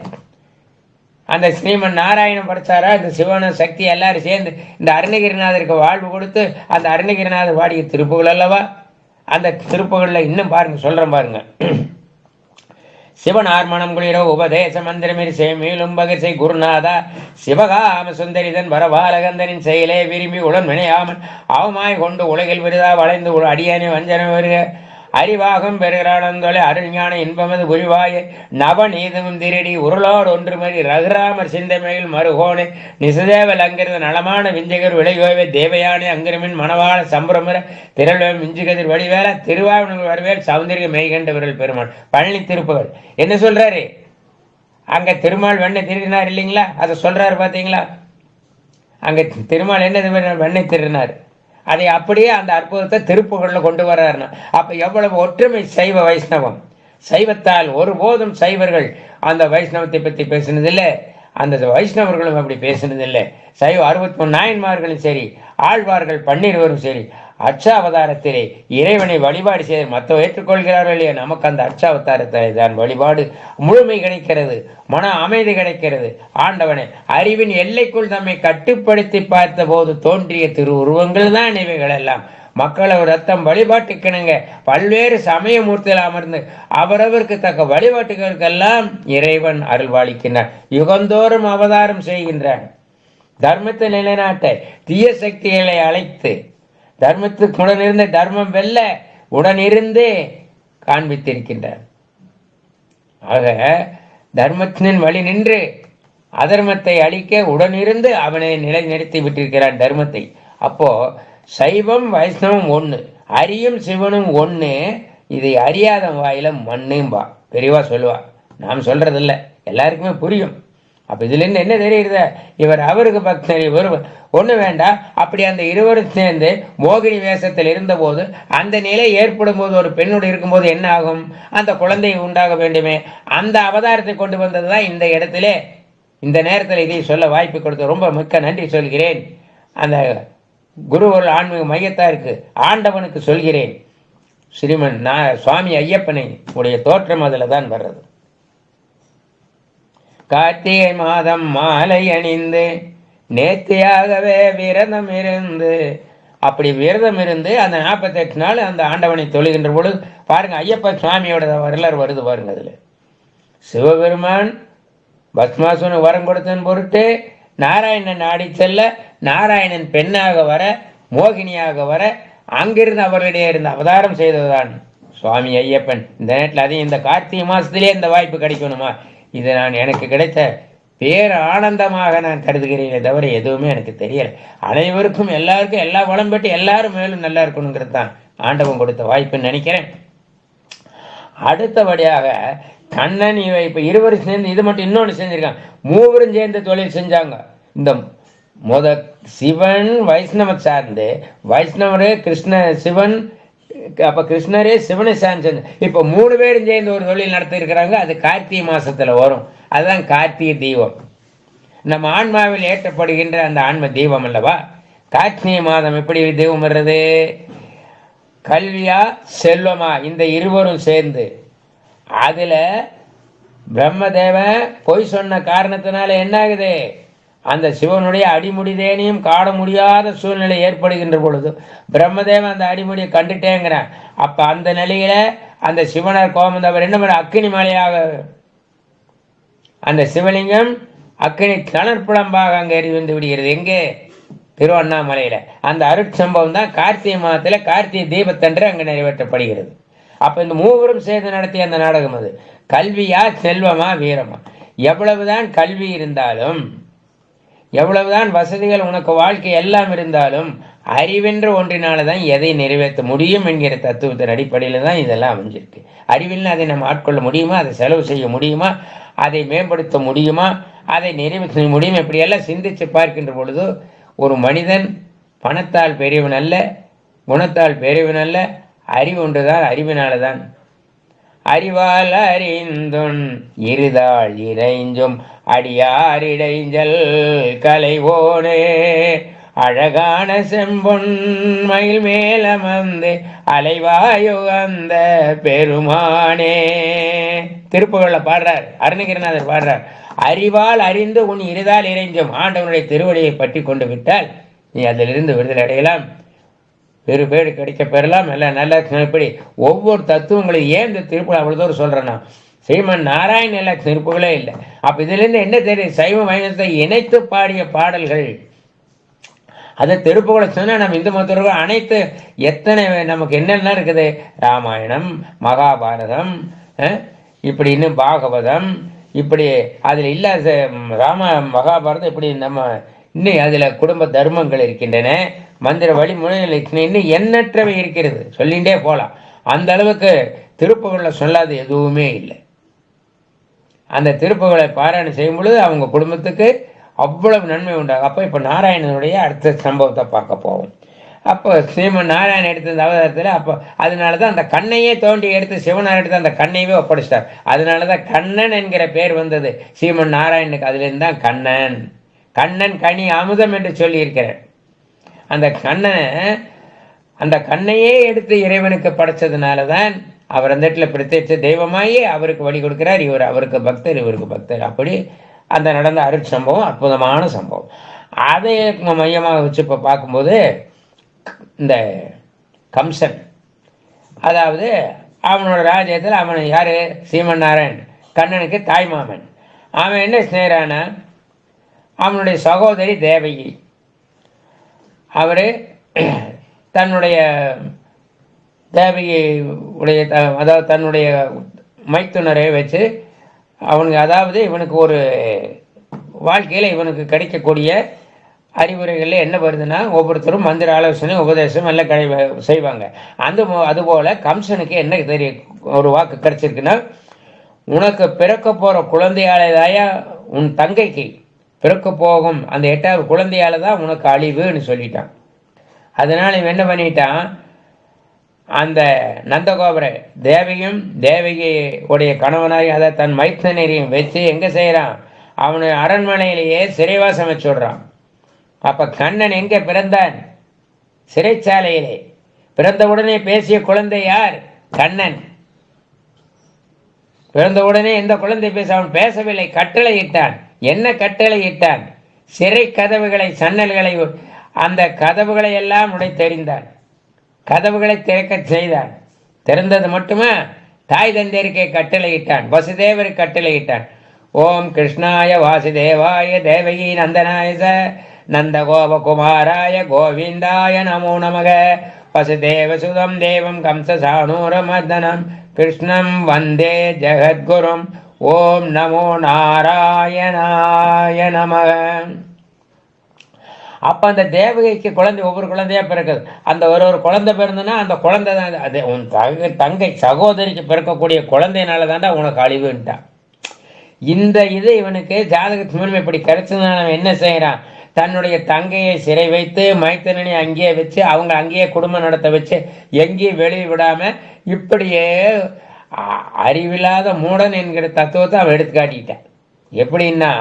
அந்த ஸ்ரீமன் நாராயணன் படிச்சாரா? இந்த சிவன சக்தி எல்லாரும் சேர்ந்து இந்த அருணகிரிநாதருக்கு வாழ்வு கொடுத்து அந்த அருணகிரிநாதர் வாடிய திருப்புகள் அல்லவா. அந்த திருப்புகள்ல இன்னும் பாருங்க, சொல்றேன் பாருங்க. சிவனார் மனம் குளிர உபதேச மந்திரமிரி மேலும் பகசை குருநாதா சிவகாம சுந்தரிதன் வரபாலகந்தனின் செயலே விரும்பி உடன் வினையாமன் அவமாய் கொண்டு உலகில் விருதா வளைந்து அடியானி வஞ்சன வருக அறிவாகம் பெறுகிறானந்தோலை அருள்ஞான இன்பமது புரிவாய நவநீதமும் திருடி உருளோடு ஒன்று மறி ரகுராமர் சிந்தமையில் மறுகோணே நிசுதேவல் அங்கிருந்த நலமான விஞ்சகர் விளையோவே தேவயானே அங்கிருமின் மணவாள சம்பரமுற திரள்வேல் மிஞ்சுகதிர் வடிவேல திருவாவூர் வரவேல் சௌந்தரிய மெய்கண்டவர்கள் பெருமாள். பழனி திருப்புகள் என்ன சொல்றாரு? அங்க திருமால் வெண்ணெய் திருடினார் இல்லைங்களா? அதை சொல்றாரு பாத்தீங்களா? அங்க திருமால் என்ன வெண்ணெய் திருடினார். அதை அப்படியே அந்த அற்புதத்தை திருப்புகள்ல கொண்டு வர்றாருன்னா அப்ப எவ்வளவு ஒற்றுமை சைவ வைஷ்ணவம். சைவத்தால் ஒருபோதும் சைவர்கள் அந்த வைஷ்ணவத்தை பத்தி பேசினதில்லை, அந்த வைஷ்ணவர்களும் அப்படி பேசினதில்லை. சைவ 63 நாயன்மார்களும் சரி, ஆழ்வார்கள் 12 சரி, அச்சாவதாரத்திலே இறைவனை வழிபாடு செய்து மற்ற ஏற்றுக்கொள்கிறார்கள் இல்லையா, நமக்கு அந்த அச்சாவதாரத்தை தான் வழிபாடு முழுமை கிடைக்கிறது, மன அமைதி கிடைக்கிறது. ஆண்டவனை அறிவின் எல்லைக்குள் தம்மை கட்டுப்படுத்தி பார்த்த போது தோன்றிய திரு உருவங்கள் தான் இவைகள் எல்லாம். மக்களது ரத்தம் வழிபாட்டுக்கிணங்க பல்வேறு சமயமூர்த்தியில் அமர்ந்து அவரவருக்கு தக்க வழிபாட்டுகளுக்கெல்லாம் இறைவன் அருள்வாளிக்கின்றான். யுகந்தோறும் அவதாரம் செய்கின்றான். தர்மத்தை நிலைநாட்ட தீய சக்திகளை அழைத்து தர்மத்துக்கு உடனிருந்து தர்மம் வெல்ல உடனிருந்து காண்பித்திருக்கின்றார். ஆக தர்மத்தின் வழி நின்று அதர்மத்தை அழிக்க உடனிருந்து அவனை நிலைநிறுத்தி விட்டிருக்கிறான் தர்மத்தை. அப்போ சைவம் வைஷ்ணவம் ஒண்ணு, அரியும் சிவனும் ஒண்ணு. இதை அறியாத வாயில மண்ணும்பா பெரியவா சொல்லுவா. நாம் சொல்றதில்ல, எல்லாருக்குமே புரியும். அப்ப இதுல இருந்து என்ன தெரியுது? இவர் அவருக்கு பக்தர், இவர் ஒண்ணு வேண்டாம். அப்படி அந்த இருவரும் சேர்ந்து மோகினி வேஷத்தில் இருந்த போது அந்த நிலை ஏற்படும் போது ஒரு பெண்ணோடு இருக்கும்போது என்ன ஆகும்? அந்த குழந்தை உண்டாக வேண்டுமே. அந்த அவதாரத்தை கொண்டு வந்ததுதான் இந்த இடத்திலே இந்த நேரத்தில் இதை சொல்ல வாய்ப்பு கொடுத்து ரொம்ப மிக்க நன்றி சொல்கிறேன். அந்த குருவருள் ஆன்மீக மையத்தாருக்கு ஆண்டவனுக்கு சொல்கிறேன், ஸ்ரீமன் நான் சுவாமி ஐயப்பனை உடைய தோற்றம் அதில் தான் வர்றது. கார்த்திகை மாதம் மாலை அணிந்து நேர்த்தியாகவே விரதம் இருந்து, அப்படி விரதம் இருந்து அந்த 48 நாள் அந்த ஆண்டவனை தொழுகின்ற பொழுது பாருங்க, ஐயப்ப சுவாமியோட வரலாறு வருது பாருங்க. அதுல சிவபெருமான் பத்மாசுரனுக்கு வரம் கொடுத்தன் பொருட்டு நாராயணன் ஆடி செல்ல, நாராயணன் பெண்ணாக வர, மோகினியாக வர, அங்கிருந்து அவர்களிடையே இருந்த அவதாரம் செய்ததுதான் சுவாமி ஐயப்பன். இந்த நேரத்தில் அதையும் இந்த கார்த்திகை மாசத்திலே இந்த வாய்ப்பு கிடைக்கணுமா, இது நான் எனக்கு கிடைத்த பேர் ஆனந்தமாக நான் கருதுகிறேனே தவிர எதுவுமே எனக்கு தெரியல. அனைவருக்கும் எல்லாருக்கும் எல்லா வளம் பெற்று எல்லாரும் மேலும் நல்லா இருக்கணுங்கிறது தான் ஆண்டவன் கொடுத்த வாய்ப்புன்னு நினைக்கிறேன். அடுத்தபடியாக கண்ணன் இவை இப்ப இருவரும் சேர்ந்து இது மட்டும் இன்னொன்று செஞ்சிருக்காங்க, மூவரும் சேர்ந்து தொழில் செஞ்சாங்க. இந்த சிவன் வைஷ்ணவ சார்ந்து, வைஷ்ணவரே கிருஷ்ண சிவன், அப்ப கிருஷ்ணரே சிவனை சார்ந்து, இப்ப 3 பேரும் சேர்ந்து ஒரு தொழில் நடத்தி இருக்கிறாங்க. அது கார்த்திகை மாசத்துல வரும். அதுதான் கார்த்திகை தீபம். நம்ம ஆன்மாவில் ஏற்றப்படுகின்ற அந்த ஆன்ம தீபம் அல்லவா. கார்த்திகை மாதம் எப்படி தீபம் வர்றது, கல்வியா செல்வமா இந்த இருவரும் சேர்ந்து, அதுல பிரம்மதேவன் பொய் சொன்ன காரணத்தினால என்ன ஆகுது, அந்த சிவனுடைய அடிமுடிதேனையும் காண முடியாத சூழ்நிலை ஏற்படுகின்ற பொழுது பிரம்மதேவன் அந்த அடிமுடியை கண்டுட்டேங்கிறான். அப்ப அந்த நிலையில அந்த சிவனர் கோமந்தவர் என்ன பண்ண, அக்கினி மலையாக அந்த சிவலிங்கம் அக்கினி கணற்புலம்பாக அங்கே எரிந்து விடுகிறது. எங்கே, திருவண்ணாமலையில. அந்த அருட்சம்பவம் தான் கார்த்திகை மாதத்துல கார்த்திகை தீபத்தன்று அங்கு நிறைவேற்றப்படுகிறது. அப்ப இந்த மூவரும் சேர்ந்து நடத்திய அந்த நாடகம் அது. கல்வியா செல்வமா வீரமா, எவ்வளவுதான் கல்வி இருந்தாலும், எவ்வளவுதான் வசதிகள் உனக்கு வாழ்க்கை எல்லாம் இருந்தாலும், அறிவென்ற ஒன்றினால்தான் எதை நிறைவேற்ற முடியும் என்கிற தத்துவத்தின் அடிப்படையில் தான் இதெல்லாம் அமைஞ்சிருக்கு. அறிவில்னு அதை நம்ம ஆட்கொள்ள முடியுமா, அதை செலவு செய்ய முடியுமா, அதை மேம்படுத்த முடியுமா, அதை நிறைவேற்ற முடியும், இப்படியெல்லாம் சிந்திச்சு பார்க்கின்ற பொழுது ஒரு மனிதன் பணத்தால் பெரியவன் அல்ல, குணத்தால் பெரியவன் அல்ல, அறிவு ஒன்றுதான், அறிவினால்தான். அறிவால் அறிந்துன் இருதாள் இறைஞ்சும் அடியாரிடைஞ்சல் கலைவோனே, அழகான செம்பொன் மயில் மேலமந்து அலைவாயுகந்த பெருமானே. திருப்புகழ்ல பாடுறார், அருணகிரிநாதர் பாடுறார், அறிவால் அறிந்து உன் இருதால் இறைஞ்சும், ஆண்டவனுடைய திருவடியை பற்றி கொண்டு விட்டால் நீ அதிலிருந்து விடுதலை அடையலாம், பேடு கிடைக்க பெறலாம், எல்லாம் நல்லா. இப்படி ஒவ்வொரு தத்துவங்களையும் ஏன் இந்த திருப்புகள் அவ்வளோ தூரம் சொல்றேன்னா, ஸ்ரீமன் நாராயண எல்லா திருப்புகளே இல்லை. அப்ப இதுல இருந்து என்ன தெரியும், சைவ வைணவத்தை இணைத்து பாடிய பாடல்கள். அதை திருப்புகளை சொன்னா நம்ம இந்து மதத்தவர்கள் அனைத்து எத்தனை நமக்கு என்னென்ன இருக்குது, ராமாயணம், மகாபாரதம், இப்படி இன்னும் பாகவதம், இப்படி அதுல இல்லாத மகாபாரதம், இப்படி நம்ம இன்னும் அதுல குடும்ப தர்மங்கள் இருக்கின்றன, மந்திர வழிமுறைகள் இன்னும் எண்ணற்றவை இருக்கிறது, சொல்லிகிட்டே போகலாம். அந்த அளவுக்கு திருப்புகள்ல சொல்லாது எதுவுமே இல்லை. அந்த திருப்புகளை பாராயணம் செய்யும் பொழுது அவங்க குடும்பத்துக்கு அவ்வளவு நன்மை உண்டாகும். அப்போ இப்போ நாராயணனுடைய அடுத்த சம்பவத்தை பார்க்க போவோம். அப்போ ஸ்ரீமன் நாராயணன் எடுத்த அந்த அவதாரத்தில் அப்போ அதனாலதான் அந்த கண்ணையே தோண்டி எடுத்து சிவனார் எடுத்து அந்த கண்ணையவே ஒப்படைச்சிட்டார். அதனாலதான் கண்ணன் என்கிற பேர் வந்தது ஸ்ரீமன் நாராயணனுக்கு. அதுல இருந்து தான் கண்ணன், கண்ணன் கனி அமுதம் என்று சொல்லி இருக்கிறார். அந்த கண்ணனை, அந்த கண்ணையே எடுத்து இறைவனுக்கு படைச்சதுனாலதான் அவர் அந்த இடத்துல பிரத்யட்ச தெய்வமாயே அவருக்கு வழி கொடுக்கிறார். இவர் அவருக்கு பக்தர், இவருக்கு பக்தர். அப்படி அந்த நடந்த அருட்சம்பவம் அற்புதமான சம்பவம். அதை மையமாக வச்சு இப்போ பார்க்கும்போது இந்த கம்சன், அதாவது அவனோட ராஜ்யத்தில் அவன் யாரு, ஸ்ரீமன் நாராயணன் கண்ணனுக்கு தாய்மாமன். அவன் என்ன செய்யறான, அவனுடைய சகோதரி தேவகி, அவரு தன்னுடைய தேவகி உடைய அதாவது தன்னுடைய மைத்துனரை வச்சு அவனுக்கு, அதாவது இவனுக்கு ஒரு வாழ்க்கையில் இவனுக்கு கிடைக்கக்கூடிய அறிவுரைகளில் என்ன வருதுன்னா, ஒவ்வொருத்தரும் மந்திர ஆலோசனை உபதேசம் எல்லாம் செய்வாங்க. அதுபோல கம்சனுக்கு என்ன தெரியும் ஒரு வாக்கு கிடைச்சிருக்குன்னா, உனக்கு பிறக்க போற குழந்தையாலதாயா உன் தங்கைக்கு பிறக்க போகும் அந்த 8வது குழந்தையால தான் உனக்கு அழிவுன்னு சொல்லிட்டான். அதனால இவன் என்ன பண்ணிட்டான், அந்த நந்தகோபுர தேவியும் தேவகி உடைய கணவனாய் அதை தன் மைத்தனரையும் வச்சு எங்க செய்யறான், அவனை அரண்மனையிலேயே சிறைவாசம் வச்சுடுறான். அப்ப கண்ணன் எங்க பிறந்தான்? சிறைச்சாலையிலே. பிறந்தவுடனே பேசிய குழந்தை யார்? கண்ணன். பிறந்தவுடனே எந்த குழந்தை அவன் பேசவில்லை, கட்டளை இட்டான். என்ன கட்டளை இட்டான்? சிறை கதவுகளை, சன்னல்களை, அந்த கதவுகளை எல்லாம் உடைத்தெறிந்தான். கதவுகளை திறக்க செய்தான். திறந்தது மட்டுமா, தாய் தந்தையருக்கே கட்டளையிட்டான், வசுதேவர் கட்டளையிட்டான். ஓம் கிருஷ்ணாய வாசுதேவாய தேவகி நந்தனாய நந்த கோபகுமாராய கோவிந்தாய நமோ நமக. வசுதேவசுதம் தேவம் கம்சசானூரமர்தனம் கிருஷ்ணம் வந்தே ஜெகத்குரும். ஓம் நமோ நாராயணாய நமக. அப்ப அந்த தேவகைக்கு குழந்தை, ஒவ்வொரு குழந்தையா பிறக்குது. அந்த ஒரு குழந்தை பிறந்தனா அந்த குழந்தை தான் அது உன் தங்கை சகோதரிக்கு பிறக்கக்கூடிய குழந்தையினால தாண்டா உனக்கு அழிவுன்ட்டான். இந்த இது இவனுக்கு ஜாதகத்து மூலம் இப்படி கிடைச்சதுனால அவன் என்ன செய்யறான்? தன்னுடைய தங்கையை சிறை வைத்து மைத்தனனை அங்கேயே வச்சு அவங்க அங்கேயே குடும்பம் நடத்த வச்சு எங்கேயும் வெளியே விடாம இப்படியே அறிவில்லாத மூடன் என்கிற தத்துவத்தை அவன் எடுத்து காட்டிட்டான். எப்படின்னா,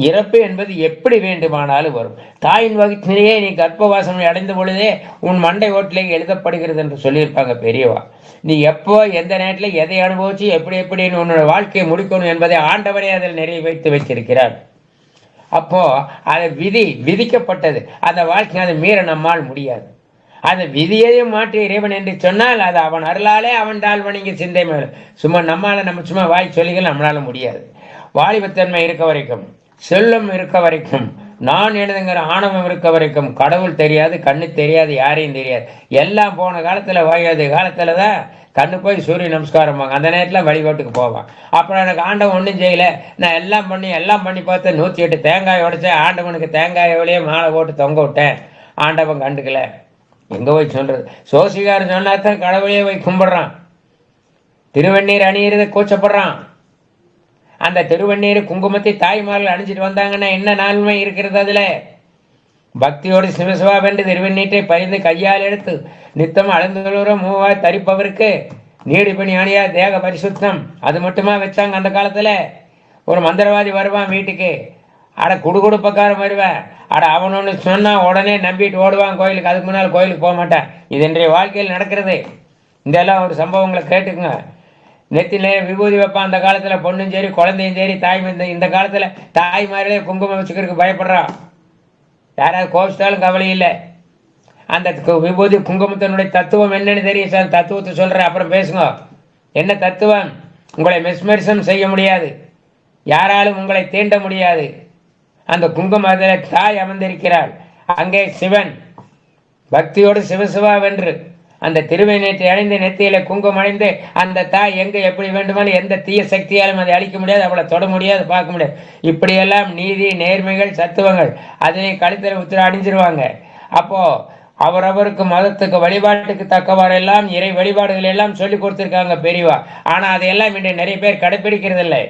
இறப்பு என்பது எப்படி வேண்டுமானாலும் வரும். தாயின் வகுப்பிலேயே நீ கர்ப்பவாசம் அடைந்த பொழுதே உன் மண்டை ஓட்டிலே எழுதப்படுகிறது என்று சொல்லியிருப்பாங்க பெரியவா. நீ எப்போ எந்த நேரத்தில் எதை அனுபவிச்சு எப்படி உன்னோட வாழ்க்கையை முடிக்கணும் என்பதை ஆண்டவரே அதில் நிறைவேற்றி வச்சிருக்கிறார். அப்போ அது விதிக்கப்பட்டது. அந்த வாழ்க்கை அதை மீற நம்மால் முடியாது. அந்த விதியையும் மாற்றி இறைவன் என்று சொன்னால் அது அவன் அருளாலே அவன் தாழ் வணங்கி சிந்தை மேல. நம்ம சும்மா வாய் சொல்லிகள் நம்மளால முடியாது. வாலிபத்தன்மை இருக்க வரைக்கும், செல்லம் இருக்க வரைக்கும், நான் எழுதுங்கிற ஆணவம் இருக்க வரைக்கும் கடவுள் தெரியாது, கண்ணு தெரியாது, யாரையும் தெரியாது. எல்லாம் போன காலத்துல வாயாத காலத்துல தான் கண்ணு போய் சூரிய நமஸ்காரம் அந்த நேரத்தில் வழிபாட்டுக்கு போவான். அப்புறம் எனக்கு ஆண்டவன் ஒன்றும் செய்யலை, நான் எல்லாம் பண்ணி பார்த்து 108 தேங்காய் உடைச்சேன், ஆண்டவனுக்கு தேங்காயோடையே மாலை போட்டு தொங்க விட்டேன், ஆண்டவன் கண்டுக்கல. எங்கே போய் சொல்றது? சோசிகாரன் சொன்னா தான் கடவுளையே போய் கும்பிடுறான். திருவண்ணீர் அணியிறத கூச்சப்படுறான். அந்த திருவண்ணீர் குங்குமத்தை தாய்மார்கள் அணிஞ்சிட்டு வந்தாங்கன்னா என்ன நன்மை இருக்கிறது? அதுல பக்தியோடு சிவசிவாவென்று திருவண்ணீட்டை பறிந்து கையால் எடுத்து நித்தம் அளந்துள்ள மூவாய் தரிப்பவருக்கு நீடி பணி அணியா தேக பரிசுத்தம். அது மட்டுமா வச்சாங்க அந்த காலத்துல? ஒரு மந்திரவாதி வருவான் வீட்டுக்கு, அட குடுகுடுப்பக்காரன் வருவேன், அட அவன் ஒன்று சொன்னா உடனே நம்பிட்டு ஓடுவான் கோயிலுக்கு. அதுக்கு முன்னால் கோயிலுக்கு போக மாட்டேன். இது இன்றைய வாழ்க்கையில் நடக்கிறது. இதெல்லாம் ஒரு சம்பவங்களை கேட்டுக்குங்க. நெத்தில விபூதி வைப்பான் அந்த காலத்துல, பொண்ணும் சரி குழந்தையும் சரி தாய். இந்த காலத்துல தாய்மார்களே குங்குமம் வச்சுக்கிறதுக்கு பயப்படுறான். யாராவது கோபிச்சிட்டாலும் கவலை இல்லை. அந்த விபூதி குங்குமத்தினுடைய தத்துவம் என்னன்னு தெரியும் சார்? தத்துவத்தை சொல்றேன், அப்புறம் பேசுங்க. என்ன தத்துவம்? உங்களை மெஸ்மரிசம் செய்ய முடியாது, யாராலும் உங்களை தீண்ட முடியாது. அந்த குங்குமத்தில் தாய் அமர்ந்திருக்கிறாள். அங்கே சிவன் பக்தியோடு சிவசிவா வென்று அந்த திருவேணத்தை அணிந்து நெத்தியில குங்குமம் அணிந்து அந்த தாய் எங்க எப்படி வேண்டுமானாலும் எந்த தீய சக்தியாலும் அதை அழிக்க முடியாது, அவளை தொட முடியாது, பார்க்க முடியாது. இப்படியெல்லாம் நீதி நேர்மைகள் சத்துவங்கள் அதனை கழுத்தில் உத்திர அணிஞ்சிருவாங்க. அப்போ அவரவருக்கு மதத்துக்கு வழிபாட்டுக்கு தக்கவாறெல்லாம் இறை வழிபாடுகள் எல்லாம் சொல்லி கொடுத்துருக்காங்க பெரியவா. ஆனா அதையெல்லாம் இன்றைய நிறைய பேர் கடைப்பிடிக்கிறது இல்லை.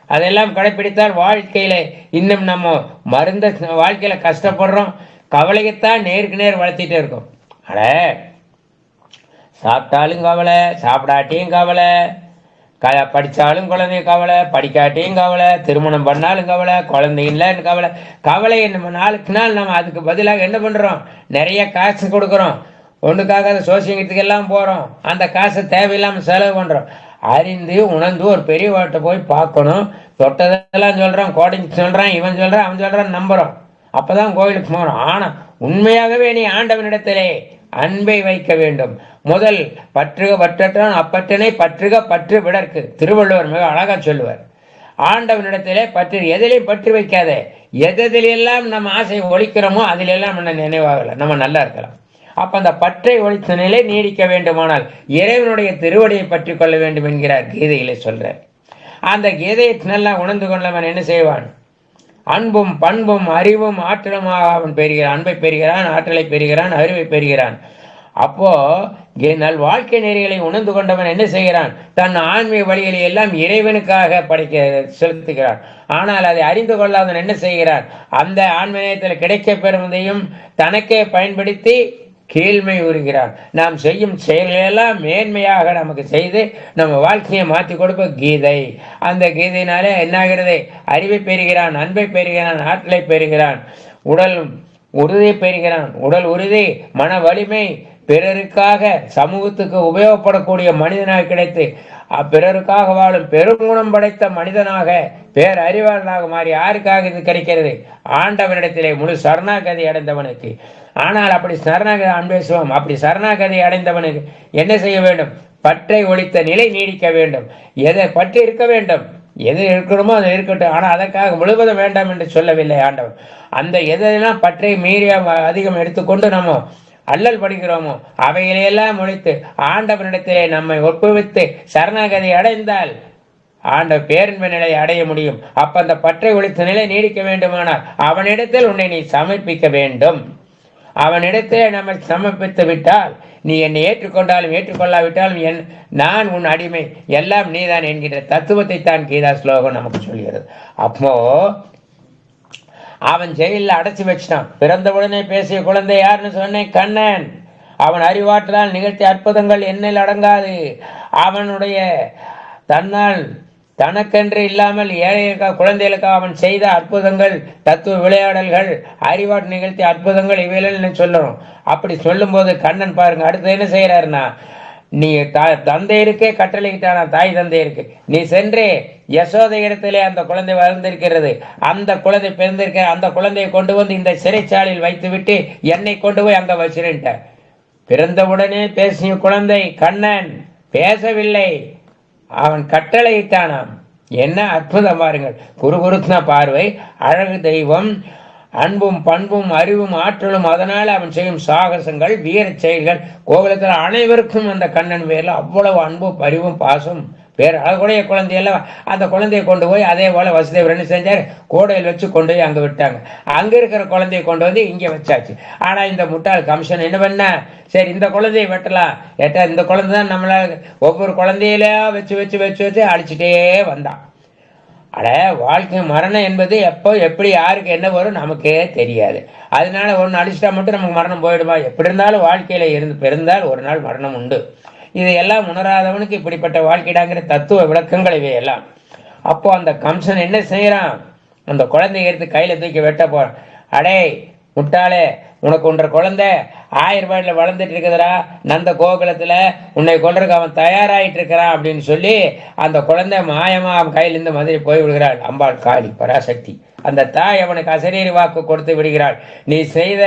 அதெல்லாம் கடைப்பிடித்தால் வாழ்க்கையில இன்னும் நம்ம மருந்த வாழ்க்கையில கஷ்டப்படுறோம். கவலையைத்தான் நேருக்கு நேர் வளர்த்திட்டே இருக்கோம். அட சாப்பிட்டாலும் கவலை, சாப்பிடாட்டியும் கவலை, படித்தாலும் குழந்தை கவலை, படிக்காட்டியும் கவலை, திருமணம் பண்ணாலும் கவலை, குழந்தை இல்லைன்னு கவலை. கவலையை நம்ம நாளுக்கு நாள் நம்ம அதுக்கு பதிலாக என்ன பண்ணுறோம்? நிறைய காசு கொடுக்குறோம், ஒன்றுக்காக சோசியத்துக்கு எல்லாம் போகிறோம், அந்த காசை தேவையில்லாமல் செலவு பண்ணுறோம். அறிந்து உணர்ந்து ஒரு பெரியவாட்ட போய் பார்க்கணும். தொட்டதெல்லாம் சொல்கிறான், கோடைக்கு சொல்கிறான், இவன் சொல்கிறான், அவன் சொல்கிறான், நம்புகிறோம். அப்போ தான் கோயிலுக்கு போகிறோம். ஆனால் உண்மையாகவே நீ ஆண்டவனிடத்திலே அன்பை வைக்க வேண்டும். முதல் பற்றுக பற்றற்றான் அப்பற்றனை பற்றுக பற்று விடற்கு. திருவள்ளுவர் மிக அழகா சொல்லுவார். ஆண்டவனிடத்திலே பற்று, எதிலையும் பற்று வைக்காதே. எதிலெல்லாம் நம்ம ஆசை ஒழிக்கிறோமோ அதிலெல்லாம் நம்ம நினைவாகல, நம்ம நல்லா இருக்கலாம். அப்ப அந்த பற்றை ஒழித்த நிலை நீடிக்க வேண்டுமானால் இறைவனுடைய திருவடியை பற்றி கொள்ள வேண்டும் என்கிறார் கீதையிலே சொல்றார். அந்த கீதையை நல்லா உணர்ந்து கொள்ளவன் என்ன செய்வான்? அன்பும் பண்பும் அறிவும் ஆற்றலுமாக அவன் பெறுகிறான். அன்பை பெறுகிறான், ஆற்றலை பெறுகிறான், அறிவை பெறுகிறான். அப்போ நல் வாழ்க்கை நெறிகளை உணர்ந்து கொண்டவன் என்ன செய்கிறான்? தன் ஆன்மீக வழிகளை எல்லாம் இறைவனுக்காக செலுத்துகிறான். ஆனால் அதை அறிந்து கொள்ளாதவன் என்ன செய்கிறான்? அந்த ஆன்மீகத்தில் கிடைக்க பெறுவதையும் தனக்கே பயன்படுத்தி கீழ்மை உறுகிறான். நாம் செய்யும் செயல்களெல்லாம் மேன்மையாக நமக்கு செய்து நம்ம வாழ்க்கையை மாற்றி கொடுப்ப கீதை. அந்த கீதையினாலே என்னாகிறது? அறிவை பெறுகிறான், அன்பை பெறுகிறான், ஆற்றலை பெறுகிறான். உடல் உறுதி பெறுகிறான். உடல் உறுதி, மன வலிமை, பிறருக்காக சமூகத்துக்கு உபயோகப்படக்கூடிய மனிதனாக கிடைத்து பிறருக்காக வாழும் பெருங்குணம் படைத்த மனிதனாக பேரறிவாளனாக மாறி யாருக்காக இது கிடைக்கிறது? ஆண்டவனிடத்திலே முழு சரணாகதி அடைந்தவனுக்கு. ஆனால் அப்படி சரணாகதி அன்பேசுவோம். அப்படி சரணாகதி அடைந்தவனுக்கு என்ன செய்ய வேண்டும்? பற்றை ஒழித்த நிலை நீடிக்க வேண்டும். எதை பற்றி இருக்க வேண்டும்? எது இருக்கணுமோ அது இருக்கட்டும், ஆனால் அதற்காக முழுவதும் வேண்டாம் என்று சொல்லவில்லை ஆண்டவன். அந்த எதெல்லாம் பற்றை மீறிய அதிகம் எடுத்துக்கொண்டு நம்ம அல்லல் படுகிறோமோ அவைகளையெல்லாம் ஒழித்து ஆண்டவனிடத்திலே நம்மை ஒப்புவித்து சரணாகதி அடைந்தால் ஆண்ட பேரின்ப நிலையை அடைய முடியும். அப்ப அந்த பற்றை ஒழித்த நிலை நீடிக்க வேண்டுமானால் அவனிடத்தில் உன்னை நீ சமர்ப்பிக்க வேண்டும். அவனிடத்திலே நம்மை சமர்ப்பித்து விட்டால், நீ என்னை ஏற்றுக்கொண்டாலும் ஏற்றுக்கொள்ளாவிட்டாலும் நான் உன் அடிமை, எல்லாம் நீதான் என்கின்ற தத்துவத்தை தான் கீதா ஸ்லோகம் நமக்கு சொல்கிறது. அப்போ அவன் ஜெயிலில் அடைச்சி வச்சிட்டான். பிறந்தவுடனே பேசிய குழந்தை யாருன்னு சொன்னேன்? கண்ணன். அவன் அறிவாற்றலால் நிகழ்த்திய அற்புதங்கள் எண்ணில் அடங்காது. அவனுடைய தன்னால் தனக்கென்று இல்லாமல் ஏழை குழந்தைகளுக்காக அவன் செய்த அற்புதங்கள், தத்துவ விளையாடல்கள், அறிவாற்றல் நிகழ்த்திய அற்புதங்கள் இவையெல்லாம் சொல்லணும். அப்படி சொல்லும் போது கண்ணன் பாருங்க அடுத்து என்ன செய்யறாருன்னா, நீ தந்தையருக்கே கட்டளையிட்டானா, தாய் தந்தையருக்கு, நீ சென்றே யசோதை இடத்திலே அந்த குழந்தை வளர்ந்திருக்கிறது, அந்த குழந்தை பிறந்திருக்க, அந்த குழந்தையை கொண்டு வந்து இந்த சிறைச்சாலையில் வைத்து விட்டு என்னை கொண்டு போய் அங்க வச்சிருந்த. பிறந்தவுடனே பேசிய குழந்தை கண்ணன் பேசவில்லை, அவன் கட்டளையிட்டானாம். என்ன அற்புதம் பாருங்கள். குருகுருத்ன பார்வை, அழகு தெய்வம், அன்பும் பண்பும் அறிவும் ஆற்றலும், அதனால அவன் செய்யும் சாகசங்கள், வீர செயல்கள், கோவிலத்தில் அனைவருக்கும் அந்த கண்ணன் பேரில் அவ்வளவு அன்பும் அறிவும் பாசம். வேறு அழகுடைய குழந்தையெல்லாம் அந்த குழந்தையை கொண்டு போய் அதே போல வசுதேவர் என்ன செஞ்சார்? கோடையில் வச்சு கொண்டு போய் அங்கே விட்டாங்க. அங்கே இருக்கிற குழந்தையை கொண்டு வந்து இங்கே வச்சாச்சு. ஆனால் இந்த முட்டாள் கமிஷன் என்ன பண்ண, சரி இந்த குழந்தையை வெட்டலாம், ஏட்டா இந்த குழந்தை தான் நம்மளால ஒவ்வொரு குழந்தையிலையும் வச்சு வச்சு வச்சு வச்சு அடிச்சுட்டே வந்தான். அட வாழ்க்கை மரணம் என்பது எப்போ எப்படி யாருக்கு என்ன வரும் நமக்கே தெரியாது. அதனால ஒன்று அடிச்சிட்டா மட்டும் நமக்கு மரணம் போயிடுமா? எப்படி இருந்தாலும் வாழ்க்கையில இருந்து பிறந்தால் ஒரு நாள் மரணம் உண்டு. இதையெல்லாம் உணராதவனுக்கு இப்படிப்பட்ட வாழ்க்கைடாங்கிற தத்துவ விளக்கங்கள் இவையெல்லாம். அப்போ அந்த கம்சன் என்ன செய்யறான்? அந்த குழந்தைய எடுத்து கையில தூக்கி வெட்ட போறான். அடே முட்டாளே, உனக்கு ஒன்ற குழந்தை 1000 ரூபாயில வளர்ந்துட்டு இருக்குதுடா, நந்த கோகுலத்துல உன்னை கொள்றதுக்கு அவன் தயாராயிட்டு இருக்கிறான் அப்படின்னு சொல்லி அந்த குழந்தை மாயமா அவன் கையிலிருந்து மதுரை போய் விடுகிறாள். அம்பாள் காளி பராசக்தி அந்த தாய் அவனுக்கு அசரீரி வாக்கு கொடுத்து விடுகிறாள். நீ செய்த